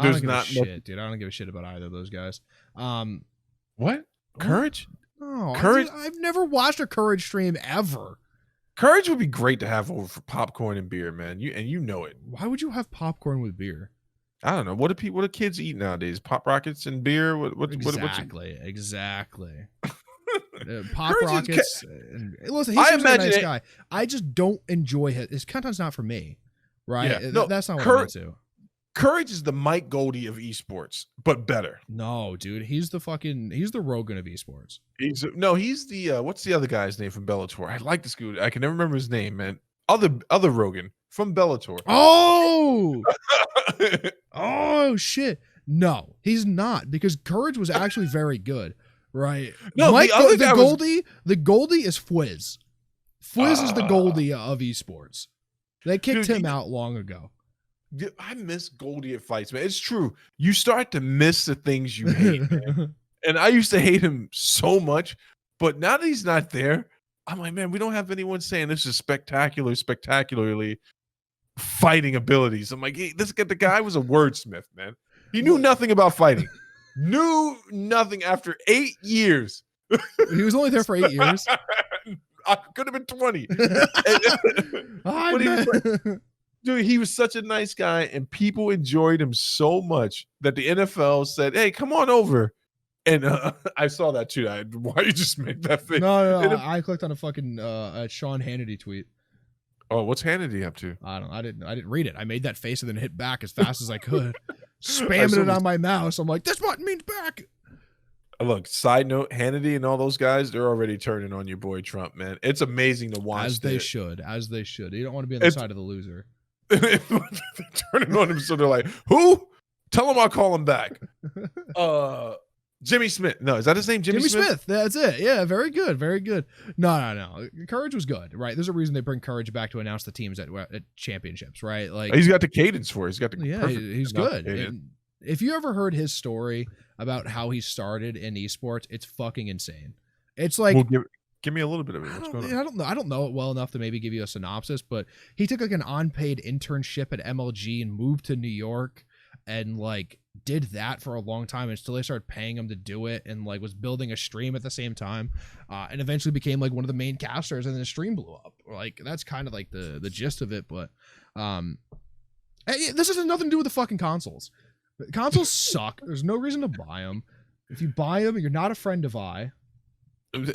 there's not shit, dude. I don't give a shit about either of those guys. What? Courage? No, Courage. I've never watched a Courage stream ever. Courage would be great to have over for popcorn and beer, man. You know it. Why would you have popcorn with beer? I don't know. What do kids eat nowadays? Pop Rockets and beer? Exactly. Pop Rockets. Listen, he's a nice guy. I just don't enjoy his content's not for me, right? Yeah, no, that's not what I'm into. Courage is the Mike Goldie of esports, but better. No, dude, he's the Rogan of esports. He's the what's the other guy's name from Bellator? I like this dude. I can never remember his name, man. Other Rogan from Bellator. Oh, oh shit! No, he's not, because Courage was actually very good, right? No, the Goldie is Fwiz. Fwiz is the Goldie of esports. They kicked him out long ago. I miss Goldie at fights, man. It's true. You start to miss the things you hate, man. And I used to hate him so much, but now that he's not there, I'm like, man, we don't have anyone saying this is spectacularly fighting abilities. I'm like, hey, the guy was a wordsmith, man. He knew nothing about fighting. Knew nothing after 8 years. He was only there for 8 years. I could have been 20. Dude, he was such a nice guy, and people enjoyed him so much that the NFL said, hey, come on over. And I saw that too. Why you just make that face? No, I clicked on a fucking Sean Hannity tweet. Oh, what's Hannity up to? I didn't read it. I made that face and then hit back as fast as I could, spamming it on my mouse. I'm like, this button means back. Look, side note, Hannity and all those guys, they're already turning on your boy Trump, man. It's amazing to watch. As they should. You don't want to be on the side of the loser. They're turning on him, so they're like, who? Tell him I'll call him back. Jimmy Smith. No, is that his name? Jimmy Smith? That's it. Yeah, very good. Very good. No. Courage was good, right? There's a reason they bring Courage back to announce the teams at championships, right? Like, he's got the cadence for it. He's got the he's good. And if you ever heard his story about how he started in esports, it's fucking insane. It's like, give me a little bit of it. What's going on? I don't know it well enough to maybe give you a synopsis, but he took like an unpaid internship at MLG and moved to New York and like did that for a long time until they started paying him to do it, and like was building a stream at the same time, and eventually became like one of the main casters, and then the stream blew up. Like, that's kind of like the gist of it. But this has nothing to do with the fucking consoles. Consoles suck. There's no reason to buy them. If you buy them, you're not a friend of I.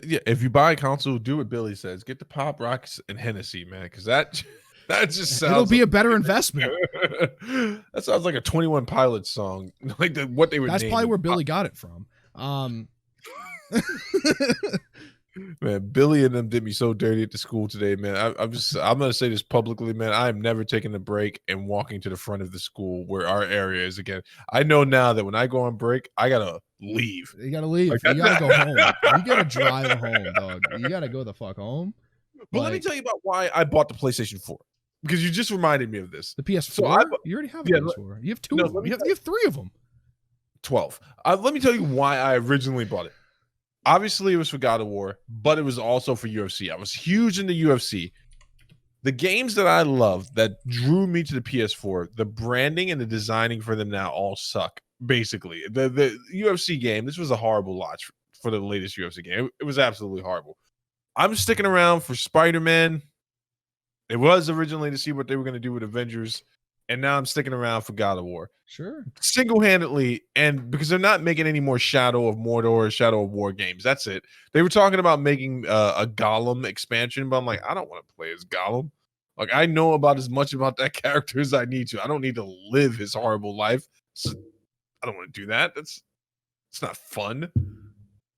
Yeah, if you buy a console, do what Billy says. Get the Pop Rocks and Hennessy, man, because that just sounds. It'll be a better investment. That sounds like a 21 Pilots song, like what they were. That's probably where Billy got it from. Man, Billy and them did me so dirty at the school today, man. I'm gonna say this publicly, man. I am never taking a break and walking to the front of the school where our area is again. I know now that when I go on break, I gotta leave. You gotta leave. Like, you gotta go home. You gotta drive home, dog. You gotta go the fuck home. But let me tell you about why I bought the PlayStation 4, because you just reminded me of this. The PS4. So you already have a PS4. You have two. Of them. You have 3 of them. 12. Let me tell you why I originally bought it. Obviously, it was for God of War, but it was also for UFC. I was huge into UFC. The games that I love that drew me to the PS4, the branding and the designing for them now all suck. Basically, the UFC game, this was a horrible launch for the latest UFC game. It was absolutely horrible. I'm sticking around for Spider-Man. It was originally to see what they were going to do with Avengers and now I'm sticking around for God of War. Sure. Single-handedly, and because they're not making any more Shadow of Mordor or Shadow of War games. That's it. They were talking about making a Gollum expansion, but I'm like, I don't want to play as Gollum. Like, I know about as much about that character as I need to. I don't need to live his horrible life. So I don't want to do that. It's not fun.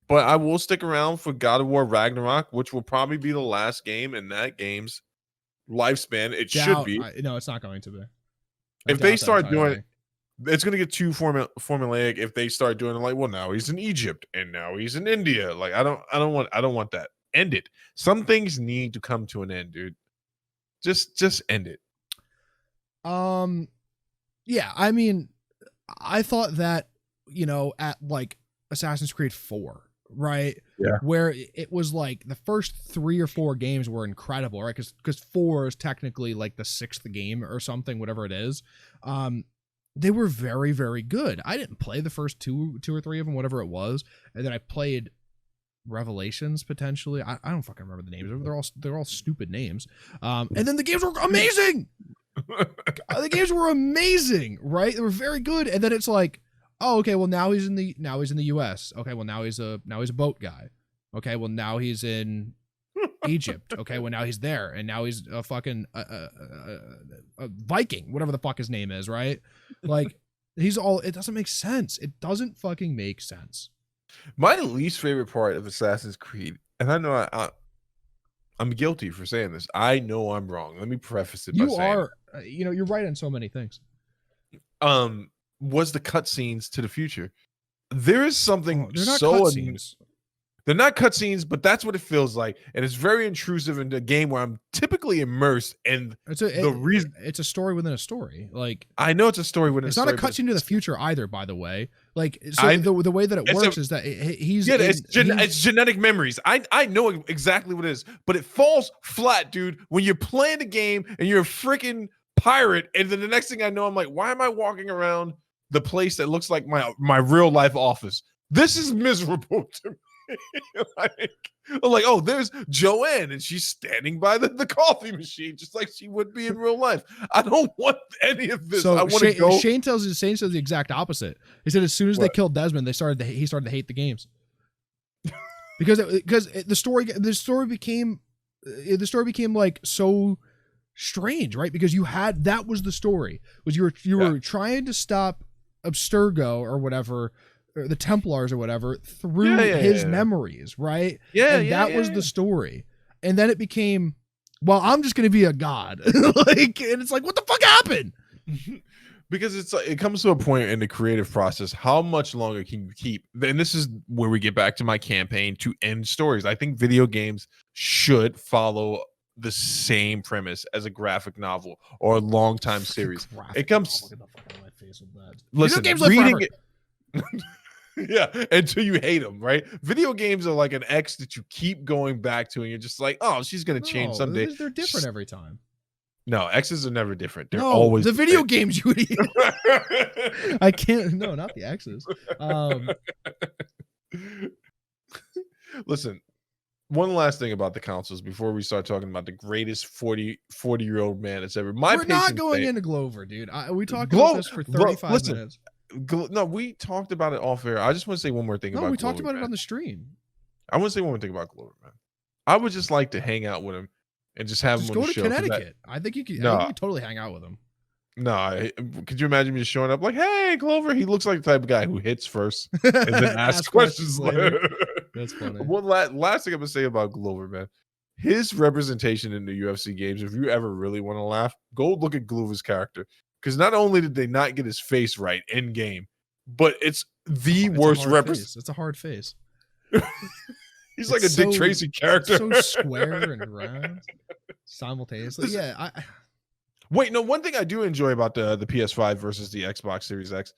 But I will stick around for God of War Ragnarok, which will probably be the last game in that game's lifespan. It should be. No, it's not going to be. If they start doing it, it's going to get too formulaic. If they start doing it like, well, now he's in Egypt and now he's in India. Like, I don't want that. End it. Some things need to come to an end, dude. Just end it. Yeah, I mean, I thought that, at like Assassin's Creed 4, right? Yeah. Where it was like the first 3 or 4 games were incredible, right? Because 4 is technically like the 6th game or something, whatever it is. They were very, very good. I didn't play the first two or 3 of them, whatever it was, and then I played Revelations potentially. I don't fucking remember the names. They're all stupid names. And then the games were amazing. The games were amazing, right? They were very good. And then it's like, oh, okay, well now he's in the US. Okay, well now he's a boat guy. Okay, well now he's in Egypt. Okay, well now he's there, and now he's a fucking a Viking, whatever the fuck his name is, right? Like, it doesn't make sense. It doesn't fucking make sense. My least favorite part of Assassin's Creed, and I know I'm guilty for saying this. I know I'm wrong. Let me preface it by saying you're right on so many things. Was the cutscenes to the future. There is something they're not so cutscenes. They're not cutscenes, but that's what it feels like, and it's very intrusive in the game where I'm typically immersed in reason. It's a story within a story. Like, I know it's a story within. It's not a cutscene to the future either, by the way. Like, so the way that it works is that it's genetic memories. I know exactly what it is, but it falls flat, dude. When you're playing the game and you're a freaking pirate, and then the next thing I know, I'm like, why am I walking around the place that looks like my real life office? This is miserable to me. I'm like, oh, there's Joanne, and she's standing by the coffee machine, just like she would be in real life. I don't want any of this. So I want to go. Shane says the exact opposite. He said as soon as they killed Desmond, he started to hate the games because the story became like so strange, right? Because that was the story, was you were trying to stop Abstergo or whatever, or the Templars or whatever, through his memories, right? That was the story. And then it became, well, I'm just going to be a god. And it's like, what the fuck happened? Because it's like, it comes to a point in the creative process, how much longer can you keep? And this is where we get back to my campaign to end stories. I think video games should follow the same premise as a graphic novel or a long time series. It comes. Listen, reading it. Yeah, until you hate them, right? Video games are like an ex that you keep going back to, and you're just like, oh, she's gonna change someday. They're different every time. No, exes are never different. They're always the video games, you idiot. I can't. No, not the exes. Listen, one last thing about the consoles before we start talking about the greatest 40-year-old man that's ever. We're not going into Glover, dude. We talked about this for 35 minutes. No, we talked about it off air. I just want to say one more thing about Glover. No, we talked about it on the stream. I want to say one more thing about Glover, man. I would just like to hang out with him and just have him on the show. Go to Connecticut. I think you could totally hang out with him. No, could you imagine me just showing up like, hey, Glover? He looks like the type of guy who hits first and then asks questions later. That's funny. One last thing I'm going to say about Glover, man. His representation in the UFC games, if you ever really want to laugh, go look at Glover's character. Because not only did they not get his face right in game, but it's the worst representation. It's a hard face. He's like a Dick Tracy character. So square and round simultaneously. Wait, no, one thing I do enjoy about the PS5 versus the Xbox Series X,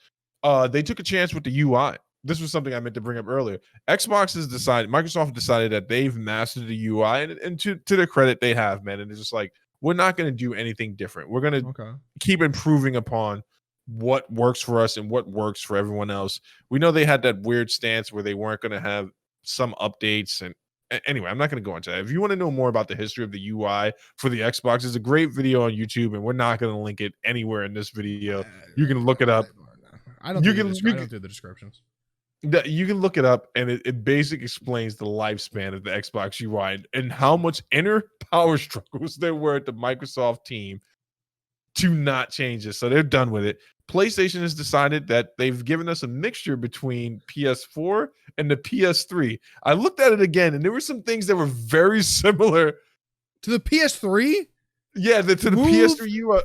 they took a chance with the UI. This was something I meant to bring up earlier. Microsoft decided that they've mastered the UI, and to their credit, they have, man. And they're just like, we're not going to do anything different. We're going to keep improving upon what works for us and what works for everyone else. We know they had that weird stance where they weren't going to have some updates, and Anyway, I'm not going to go into that. If you want to know more about the history of the UI for the Xbox, there's a great video on YouTube, and we're not going to link it anywhere in this video. You can look it up. I don't do the descriptions. You can look it up, and it basically explains the lifespan of the Xbox UI and how much inner power struggles there were at the Microsoft team to not change it. So they're done with it. PlayStation has decided that they've given us a mixture between PS4 and the PS3. I looked at it again, and there were some things that were very similar to the PS3. Yeah, to the PS3 UI.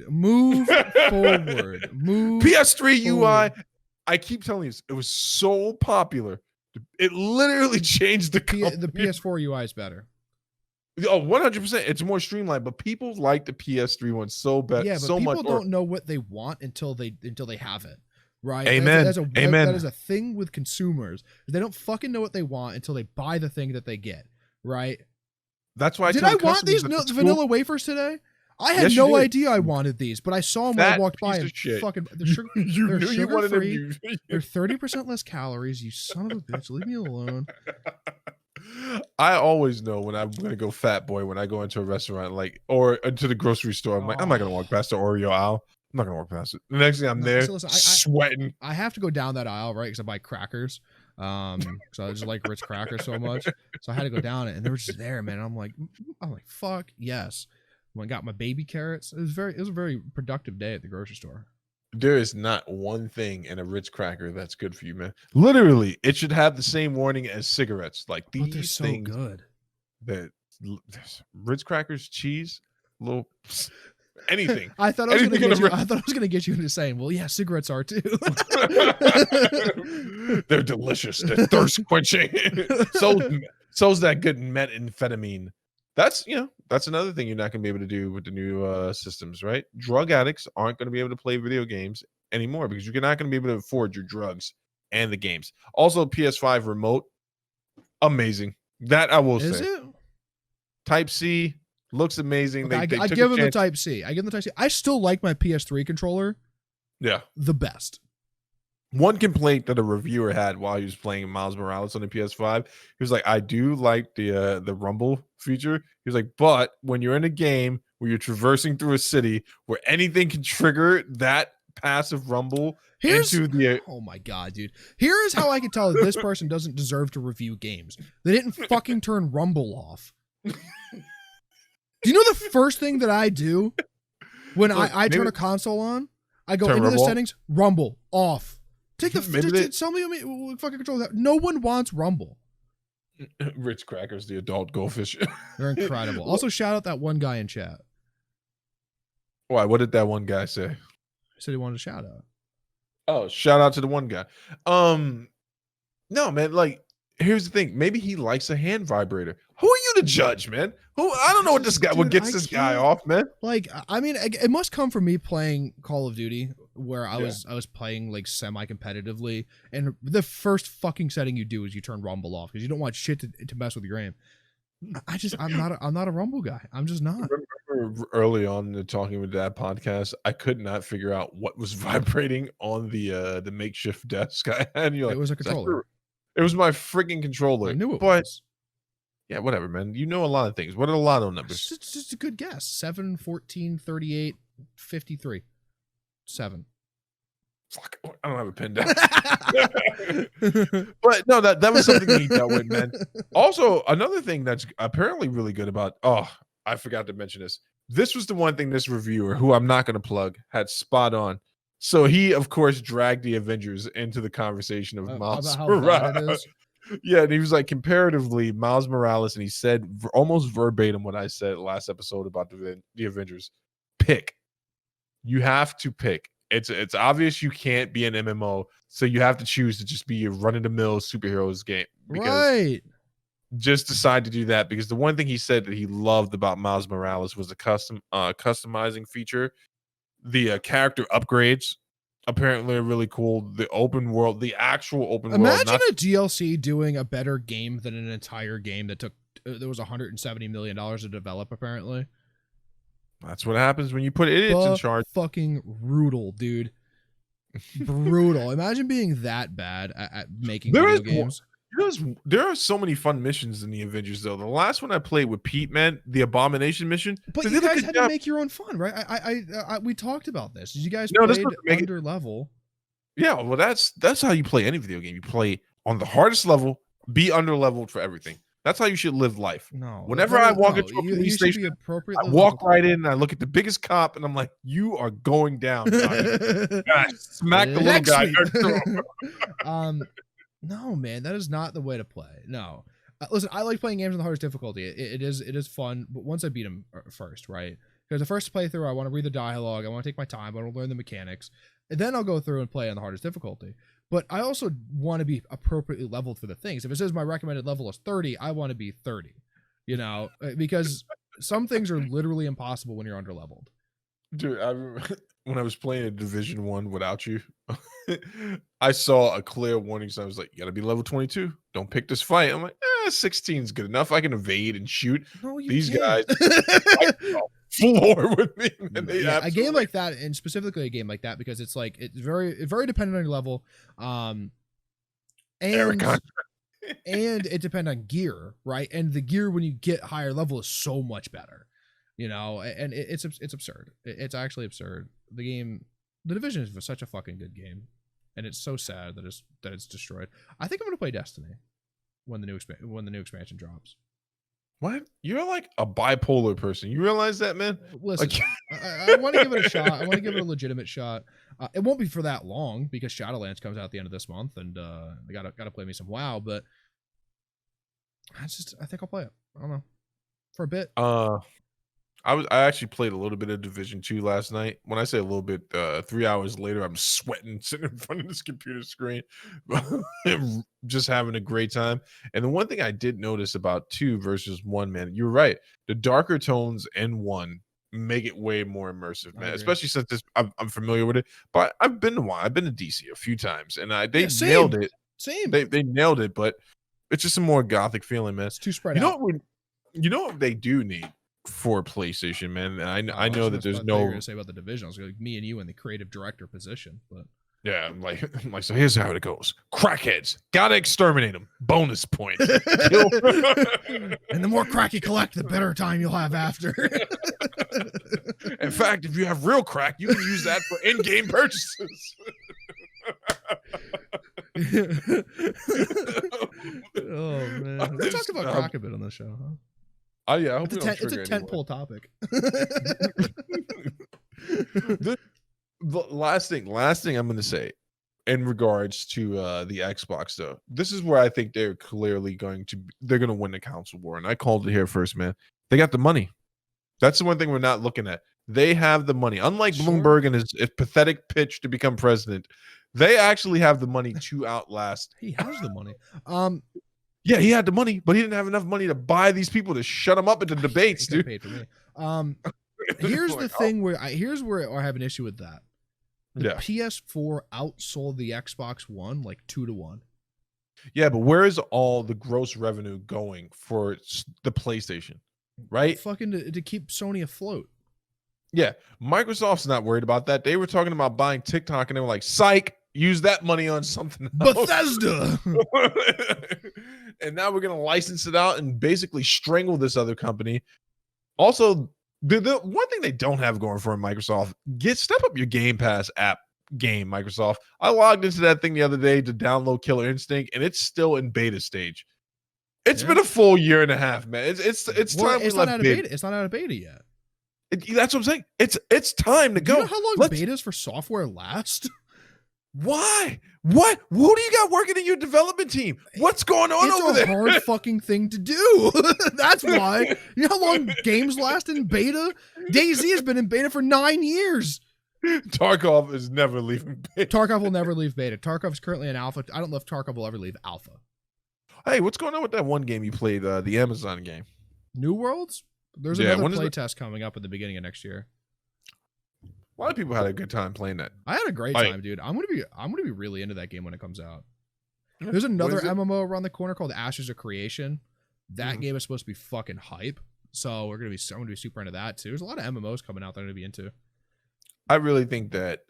Move forward. Move PS3 forward. UI. I keep telling you, it was so popular. It literally changed the PS4 UI is better. Oh, 100%. It's more streamlined, but people like the PS3 one so bad. Yeah, but so people much don't know what they want until they have it, right? Amen. Amen. That is a thing with consumers. They don't fucking know what they want until they buy the thing that they get, right? That's why. Did I want these vanilla wafers today? I had no idea I wanted these, but I saw them when I walked by. And fucking, they're sugar free. They're 30% less calories. You son of a bitch! Leave me alone. I always know when I'm gonna go fat boy when I go into a restaurant, like, or into the grocery store. I'm like, I'm not gonna walk past the Oreo aisle. I'm not gonna walk past it. The next thing I'm there, sweating. I have to go down that aisle, right? Because I buy crackers. So I just like Ritz crackers so much. So I had to go down it, and they were just there, man. I'm like, fuck yes. When I got my baby carrots, it was a very productive day at the grocery store. There is not one thing in a Ritz cracker that's good for you, man. Literally, it should have the same warning as cigarettes. Like these they're so things good. That Ritz crackers, cheese, little anything. I thought I was gonna get you into saying, well, yeah, cigarettes are too. They're delicious. They're thirst quenching. So's that good methamphetamine. That's another thing you're not going to be able to do with the new systems, right? Drug addicts aren't going to be able to play video games anymore because you're not going to be able to afford your drugs and the games. Also, PS5 remote, amazing. That I will say. Is it? Type-C looks amazing. Okay, I give them the Type-C. I still like my PS3 controller. Yeah. The best. One complaint that a reviewer had while he was playing Miles Morales on the PS5, he was like, I do like the rumble feature. He was like, but when you're in a game where you're traversing through a city where anything can trigger that passive rumble oh my god, dude. Here is how I can tell that this person doesn't deserve to review games. They didn't fucking turn rumble off. Do you know the first thing that I do when I turn a console on? I go into the settings, rumble off. Tell me fucking control that. No one wants rumble. Ritz crackers, the adult goldfish. They're incredible. Also, shout out that one guy in chat. Why? What did that one guy say? He said he wanted a shout out. Oh, shout out to the one guy. No, man, like, here's the thing. Maybe he likes a hand vibrator. Who are you to judge, man? I don't know what this guy, what gets this guy off, man. Like, I mean, it must come from me playing Call of Duty, where I was playing like semi-competitively, and the first fucking setting you do is you turn rumble off because you don't want shit to mess with your game. I'm not a rumble guy. I'm just not. Remember early on talking with that podcast, I could not figure out what was vibrating on the makeshift desk I had. You're like, it was a controller. It was my freaking controller. I knew it was. Yeah, whatever, man. You know a lot of things. What are the lotto numbers? It's just a good guess. 7, 14, 38, 53. 7. Fuck, I don't have a pen down. But no, that was something that he dealt with, man. Also, another thing that's apparently really good about, I forgot to mention this. This was the one thing this reviewer, who I'm not going to plug, had spot on. So he, of course, dragged the Avengers into the conversation of Miles Morales. Yeah, and he was like, comparatively, Miles Morales, and he said almost verbatim what I said last episode about the Avengers. Pick. You have to pick. It's obvious you can't be an MMO, so you have to choose to just be a run-of-the-mill superheroes game. Right. Just decide to do that because the one thing he said that he loved about Miles Morales was the customizing feature. The character upgrades apparently are really cool. The open world, the actual open world. Imagine a DLC doing a better game than an entire game that there was $170 million to develop, apparently. That's what happens when you put idiots in charge. Fucking brutal, dude. Brutal. Imagine being that bad at making video games. There are so many fun missions in the Avengers, though. The last one I played with Pete, man, the Abomination mission. But you guys had to make your own fun, right? We talked about this. You guys played under level. Yeah, well, that's how you play any video game. You play on the hardest level, be under leveled for everything. That's how you should live life. No. Whenever I walk into a police station, I walk right in and I look at the biggest cop and I'm like, you are going down. I smack the little guy. No, man, that is not the way to play. No. Listen, I like playing games on the hardest difficulty. It is fun, but once I beat them first, right? Because the first playthrough, I want to read the dialogue. I want to take my time. I want to learn the mechanics. And then I'll go through and play on the hardest difficulty. But I also want to be appropriately leveled for the things. If it says my recommended level is 30, I want to be 30. You know, because some things are literally impossible when you're underleveled. Dude, I remember when I was playing a Division 1 without you, I saw a clear warning sign. I was like, you gotta be level 22. Don't pick this fight. I'm like, 16 is good enough. I can evade and shoot. No, these guys floor with me. Man. A game like that, and specifically a game like that, because it's like it's very dependent on your level. And it depends on gear, right? And the gear when you get higher level is so much better. You know, and it's absurd. It's actually absurd. The Division is such a fucking good game, and it's so sad that it's destroyed. I think I'm gonna play Destiny when the new expansion drops. What? You're like a bipolar person. You realize that, man? Listen, I want to give it a shot. I want to give it a legitimate shot. It won't be for that long because Shadowlands comes out at the end of this month, and they gotta play me some WoW. But I think I'll play it. I don't know, for a bit. I actually played a little bit of Division 2 last night. When I say a little bit, 3 hours later, I'm sweating, sitting in front of this computer screen, just having a great time. And the one thing I did notice about 2 versus 1, man, you're right. The darker tones in 1 make it way more immersive, man. Especially since I'm familiar with it. But I've been to WoW. I've been to DC a few times, and they nailed it. Same. They nailed it, but it's just a more gothic feeling, man. It's too spread out. You know what they do need for PlayStation, man. And I know that there's no to say about the Division. I was like me and you in the creative director position, but yeah, I'm like so here's how it goes. Crackheads, gotta exterminate them. Bonus point. And the more crack you collect, the better time you'll have after. In fact, if you have real crack, you can use that for in-game purchases. Oh man, we talked about crack a bit on the show, huh? Oh yeah, I hope it's a tentpole topic. the last thing I'm going to say in regards to the Xbox, though, this is where I think they're clearly going to win the console war, and I called it here first, man. They got the money. That's the one thing we're not looking at. They have the money. Unlike Bloomberg and his pathetic pitch to become president, they actually have the money to outlast. He has the money. Yeah, he had the money, but he didn't have enough money to buy these people to shut him up into debates, dude. Paid for me. Here's the thing where I have an issue with that. The PS4 outsold the Xbox One like 2-1. Yeah, but where is all the gross revenue going for the PlayStation? Right? Fucking to keep Sony afloat. Yeah, Microsoft's not worried about that. They were talking about buying TikTok, and they were like, "Psych, use that money on something else." Bethesda. And now we're gonna license it out and basically strangle this other company. Also, the one thing they don't have going for Microsoft, step up your Game Pass app game, Microsoft. I logged into that thing the other day to download Killer Instinct, and it's still in beta stage. It's been a full year and a half, man. It's time we left beta. It's not out of beta yet. That's what I'm saying. It's time to go. You know how long betas for software last? Why? What? Who do you got working in your development team? What's going on over there? It's a hard fucking thing to do. That's why. You know how long games last in beta? DayZ has been in beta for 9 years. Tarkov is never leaving beta. Tarkov will never leave beta. Tarkov is currently in alpha. I don't know if Tarkov will ever leave alpha. Hey, what's going on with that one game you played, the Amazon game? New Worlds? There's another playtest coming up at the beginning of next year. A lot of people had a good time playing that. I had a great time, dude. I'm gonna be really into that game when it comes out. There's another MMO around the corner called Ashes of Creation. That game is supposed to be fucking hype. So I'm gonna be super into that too. There's a lot of MMOs coming out that I'm gonna be into. I really think that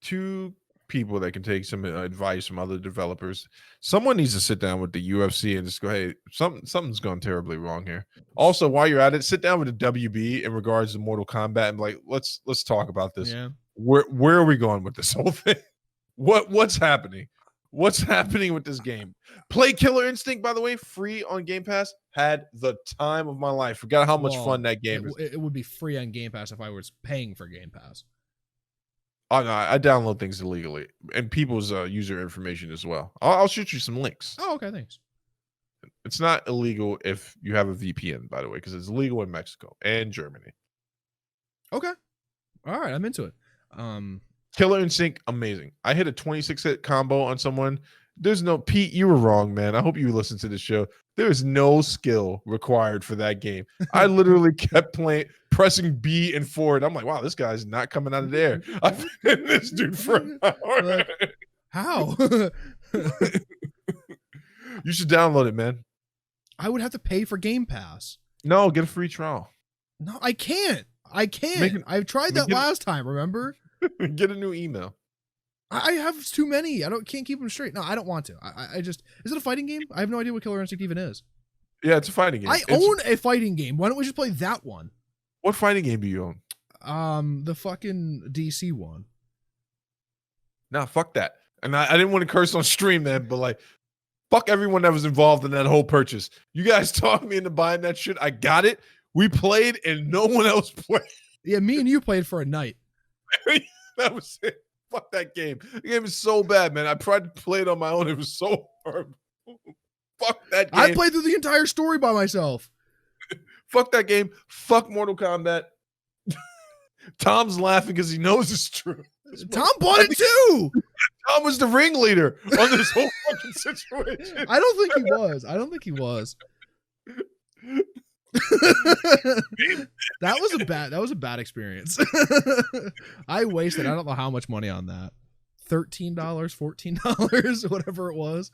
to people that can take some advice from other developers. Someone needs to sit down with the UFC and just go, hey, something's gone terribly wrong here. Also, while you're at it, sit down with the WB in regards to Mortal Kombat and like let's talk about this. Yeah. Where are we going with this whole thing? What's happening? What's happening with this game? Play Killer Instinct, by the way, free on Game Pass. Had the time of my life. Forgot how much fun that game is. It would be free on Game Pass if I was paying for Game Pass. Oh no, I download things illegally and people's user information as well. I'll shoot you some links. Oh, okay, thanks. It's not illegal if you have a VPN, by the way, because it's legal in Mexico and Germany. Okay, all right, I'm into it. Killer Instinct, amazing. I hit a 26-hit combo on someone. There's no Pete, you were wrong, man. I hope you listen to the show. There is no skill required for that game. I literally kept pressing B and forward. I'm like, wow, this guy's not coming out of there. I've been this dude for an hour. How? You should download it, man. I would have to pay for Game Pass. No, get a free trial. No, I can't. I've tried that last time, remember? Get a new email. I have too many. Can't keep them straight. No, I don't want to. I just, is it a fighting game? I have no idea what Killer Instinct even is. Yeah, it's a fighting game. I own a fighting game. Why don't we just play that one? What fighting game do you own? The fucking DC one. Nah, fuck that. And I didn't want to curse on stream, man, but like, fuck everyone that was involved in that whole purchase. You guys talked me into buying that shit. I got it. We played and no one else played. Yeah, me and you played for a night. That was it. Fuck that game. The game is so bad, man. I tried to play it on my own. It was so hard. Fuck that game. I played through the entire story by myself. Fuck that game. Fuck Mortal Kombat. Tom's laughing because he knows it's true. Tom bought it too. Tom was the ringleader on this whole fucking situation. I don't think he was. That was a bad experience. I wasted I don't know how much money on that. $13, $14, whatever it was.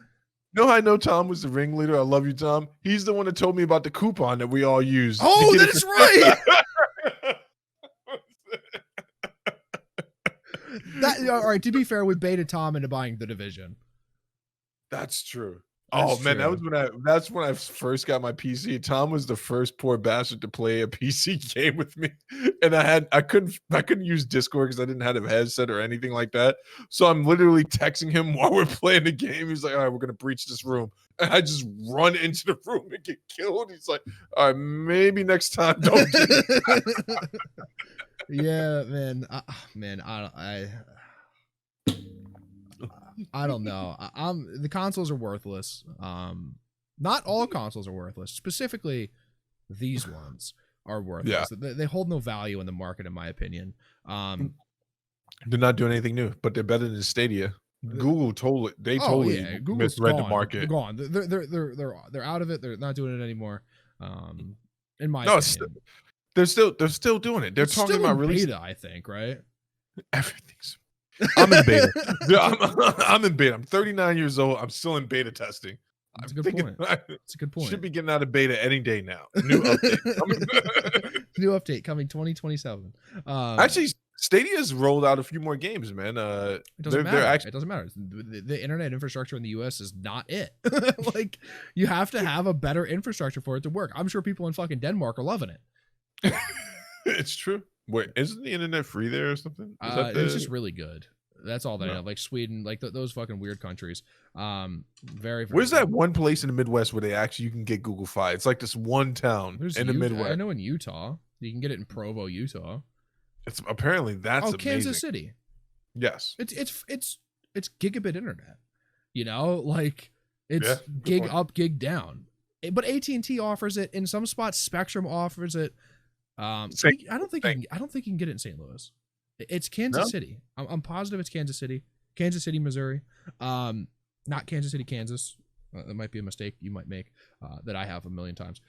No, I know Tom was the ringleader. I love you, Tom. He's the one that told me about the coupon that we all used. Oh, that is right. All right, to be fair, we baited Tom into buying The Division. That's true. Man, that's when I first got my PC. Tom was the first poor bastard to play a PC game with me, and I couldn't use Discord because I didn't have a headset or anything like that. So I'm literally texting him while we're playing the game. He's like, "All right, we're gonna breach this room," and I just run into the room and get killed. He's like, "All right, maybe next time don't do it." Yeah, man. I don't know. The consoles are worthless. Not all consoles are worthless. Specifically, these ones are worthless. Yeah. They hold no value in the market, in my opinion. They're not doing anything new, but they're better than Stadia. Google totally misread the market. They're gone. They're out of it. They're not doing it anymore. In my opinion. They're still doing it. They're talking about releasing beta, I think, right? Everything's. I'm in beta. Dude, I'm in beta. I'm 39 years old. I'm still in beta testing. That's a good point. That's a good point. Should be getting out of beta any day now. New update. New update coming 2027. Actually, Stadia's rolled out a few more games, man. It doesn't matter. It doesn't matter. The internet infrastructure in the US is not it. Like, you have to have a better infrastructure for it to work. I'm sure people in fucking Denmark are loving it. It's true. Wait, isn't the internet free there or something? It's just really good. That's all that I know. Like Sweden, like those fucking weird countries. Very, very Where's good. that one place in the Midwest where you can get Google Fi? It's like this one town in the Midwest. I know in Utah. You can get it in Provo, Utah. It's apparently that's amazing. Kansas City. Yes. It's gigabit internet. You know, like it's gig up, gig down. But AT&T offers it in some spots. Spectrum offers it. I don't think you can get it in St. Louis. It's Kansas City. I'm positive it's Kansas City, Missouri. Not Kansas City, Kansas. That might be a mistake you might make that I have a million times.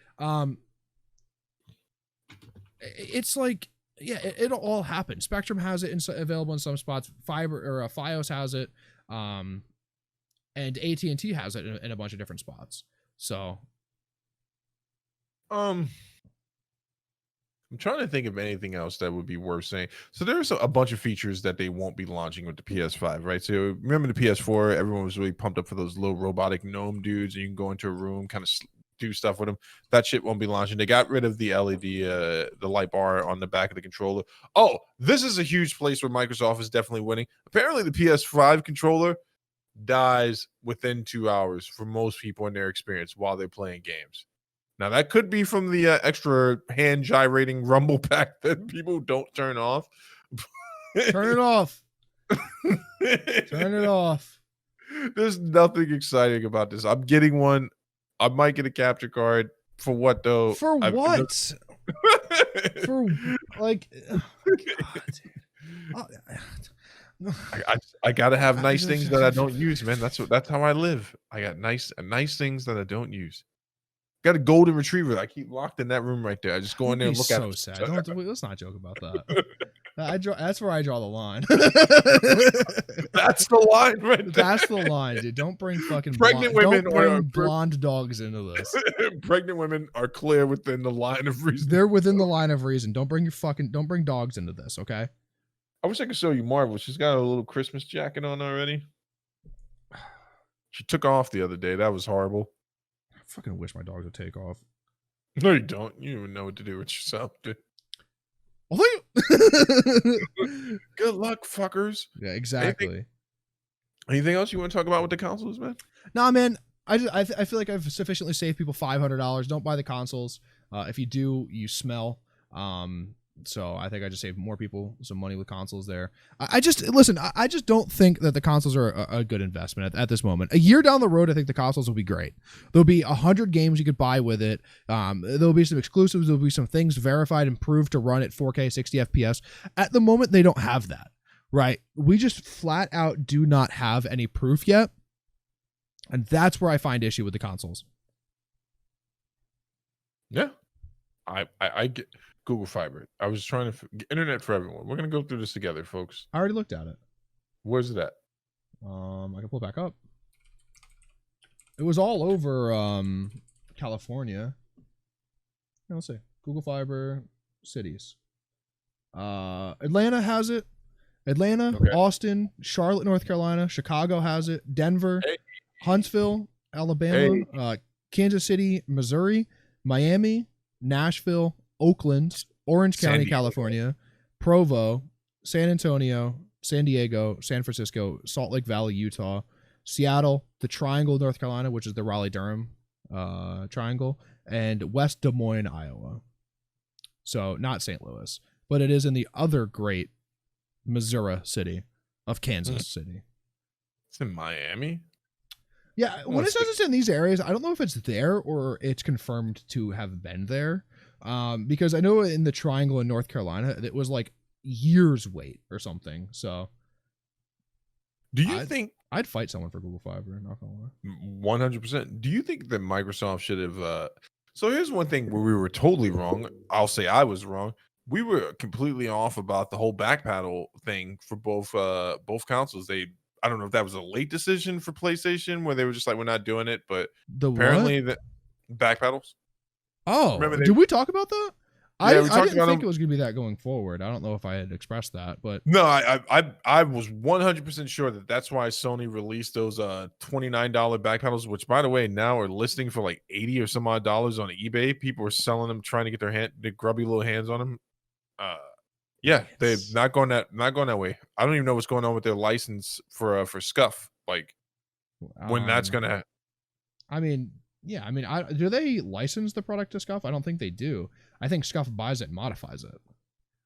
It's like, yeah, it'll all happen. Spectrum has it available in some spots. Fiber or Fios has it, and AT&T has it in a bunch of different spots. So, I'm trying to think of anything else that would be worth saying. So there's a bunch of features that they won't be launching with the PS5, right? So remember the PS4, everyone was really pumped up for those little robotic gnome dudes, and you can go into a room, kind of do stuff with them. That shit won't be launching. They got rid of the LED, the light bar on the back of the controller. Oh, this is a huge place where Microsoft is definitely winning. Apparently, the PS5 controller dies within 2 hours for most people in their experience while they're playing games. Now, that could be from the extra hand gyrating rumble pack that people don't turn off. Turn it off. Turn it off. There's nothing exciting about this. I'm getting one. I might get a capture card. For what, though? For what? For, like... Oh, God. I gotta have nice things that I don't use, man. That's how I live. I got nice things that I don't use. Got a golden retriever. I keep locked in that room right there. I just go in there and look at it. So sad. Let's not joke about that. That's where I draw the line. That's the line right there. That's the line, dude. Don't bring fucking pregnant women don't bring blonde dogs into this. Pregnant women are clear within the line of reason. They're within the line of reason. Don't bring dogs into this, okay? I wish I could show you Marvel. She's got a little Christmas jacket on already. She took off the other day. That was horrible. I fucking wish my dogs would take off. No, you don't. You don't even know what to do with yourself, dude. Well, good luck, fuckers. Yeah, exactly. Anything else you want to talk about with the consoles, man? Nah, man. I feel like I've sufficiently saved people $500. Don't buy the consoles. If you do, you smell. So I think I just saved more people some money with consoles there. I just don't think that the consoles are a good investment at this moment. A year down the road, I think the consoles will be great. There'll be 100 games you could buy with it. There'll be some exclusives. There'll be some things verified and proved to run at 4K 60 FPS. At the moment, they don't have that, right? We just flat out do not have any proof yet. And that's where I find issue with the consoles. Yeah. I get Google Fiber. I was trying to internet for everyone. We're gonna go through this together, folks. I already looked at it. Where's it at? I can pull it back up. It was all over California. Let's see. Google Fiber cities. Atlanta has it. Atlanta, okay. Austin, Charlotte, North Carolina, Chicago has it. Denver, Huntsville, Alabama, Kansas City, Missouri, Miami, Nashville, Oakland, Orange County, California, Provo, San Antonio, San Diego, San Francisco, Salt Lake Valley, Utah, Seattle, the Triangle, North Carolina, which is the Raleigh-Durham Triangle, and West Des Moines, Iowa. So not St. Louis, but it is in the other great Missouri city of Kansas City. It's in Miami? Yeah, when it says it's in these areas, I don't know if it's there or it's confirmed to have been there. Because I know in the Triangle in North Carolina, it was like years wait or something. So, do you think I'd fight someone for Google Fiber? Not gonna lie. 100%. Do you think that Microsoft should have? So here's one thing where we were totally wrong. I'll say I was wrong. We were completely off about the whole back paddle thing for both consoles. I don't know if that was a late decision for PlayStation where they were just like, we're not doing it, but apparently the back paddles. Oh, did we talk about that? Yeah, I didn't think it was going to be that going forward. I don't know if I had expressed that, but no, I was 100% sure that that's why Sony released those $29 back paddles, which by the way now are listing for like $80 or some odd dollars on eBay. People are selling them, trying to get their grubby little hands on them. Yeah, they're not going that way. I don't even know what's going on with their license for Scuff. Like when that's gonna. I mean, yeah. Do they license the product to Scuff? I don't think they do. I think Scuff buys it and modifies it.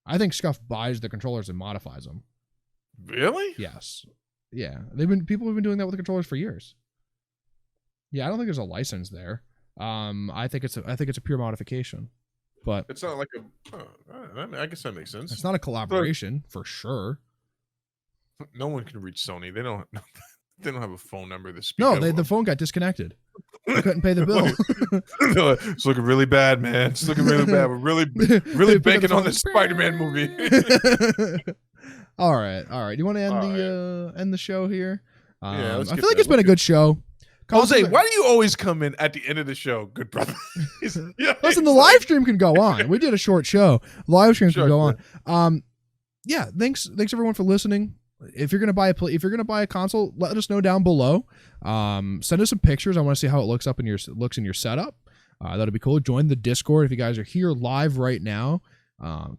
I think Scuff buys the controllers and modifies them. Really? Yes. Yeah. People have been doing that with the controllers for years. Yeah, I don't think there's a license there. I think it's a pure modification. But it's not like I guess that makes sense. It's not a collaboration for sure. No one can reach Sony. They don't have a phone number to speak. No, the phone got disconnected. They couldn't pay the bill. It's looking really bad, man. It's looking really bad. We're really banking on this Spider-Man movie. All right. Do you want to end the show here? Yeah, I feel like it's been a good show. Jose, why do you always come in at the end of the show, good brother? Listen, the live stream can go on. We did a short show. Live stream can go on. Yeah, thanks everyone for listening. If you're gonna buy a console, let us know down below. Send us some pictures. I want to see how it looks in your setup. That'll be cool. Join the Discord if you guys are here live right now.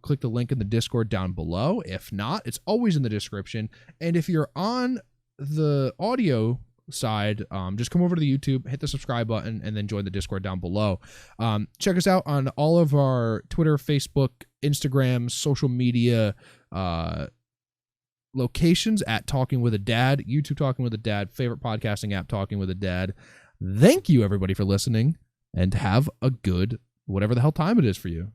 Click the link in the Discord down below. If not, it's always in the description. And if you're on the audio side, just come over to the YouTube, hit the subscribe button, and then join the Discord down below. Check us out on all of our Twitter, Facebook, Instagram, social media locations at Talking with a Dad, YouTube Talking with a Dad, favorite podcasting app Talking with a Dad. Thank you everybody for listening, and have a good whatever the hell time it is for you.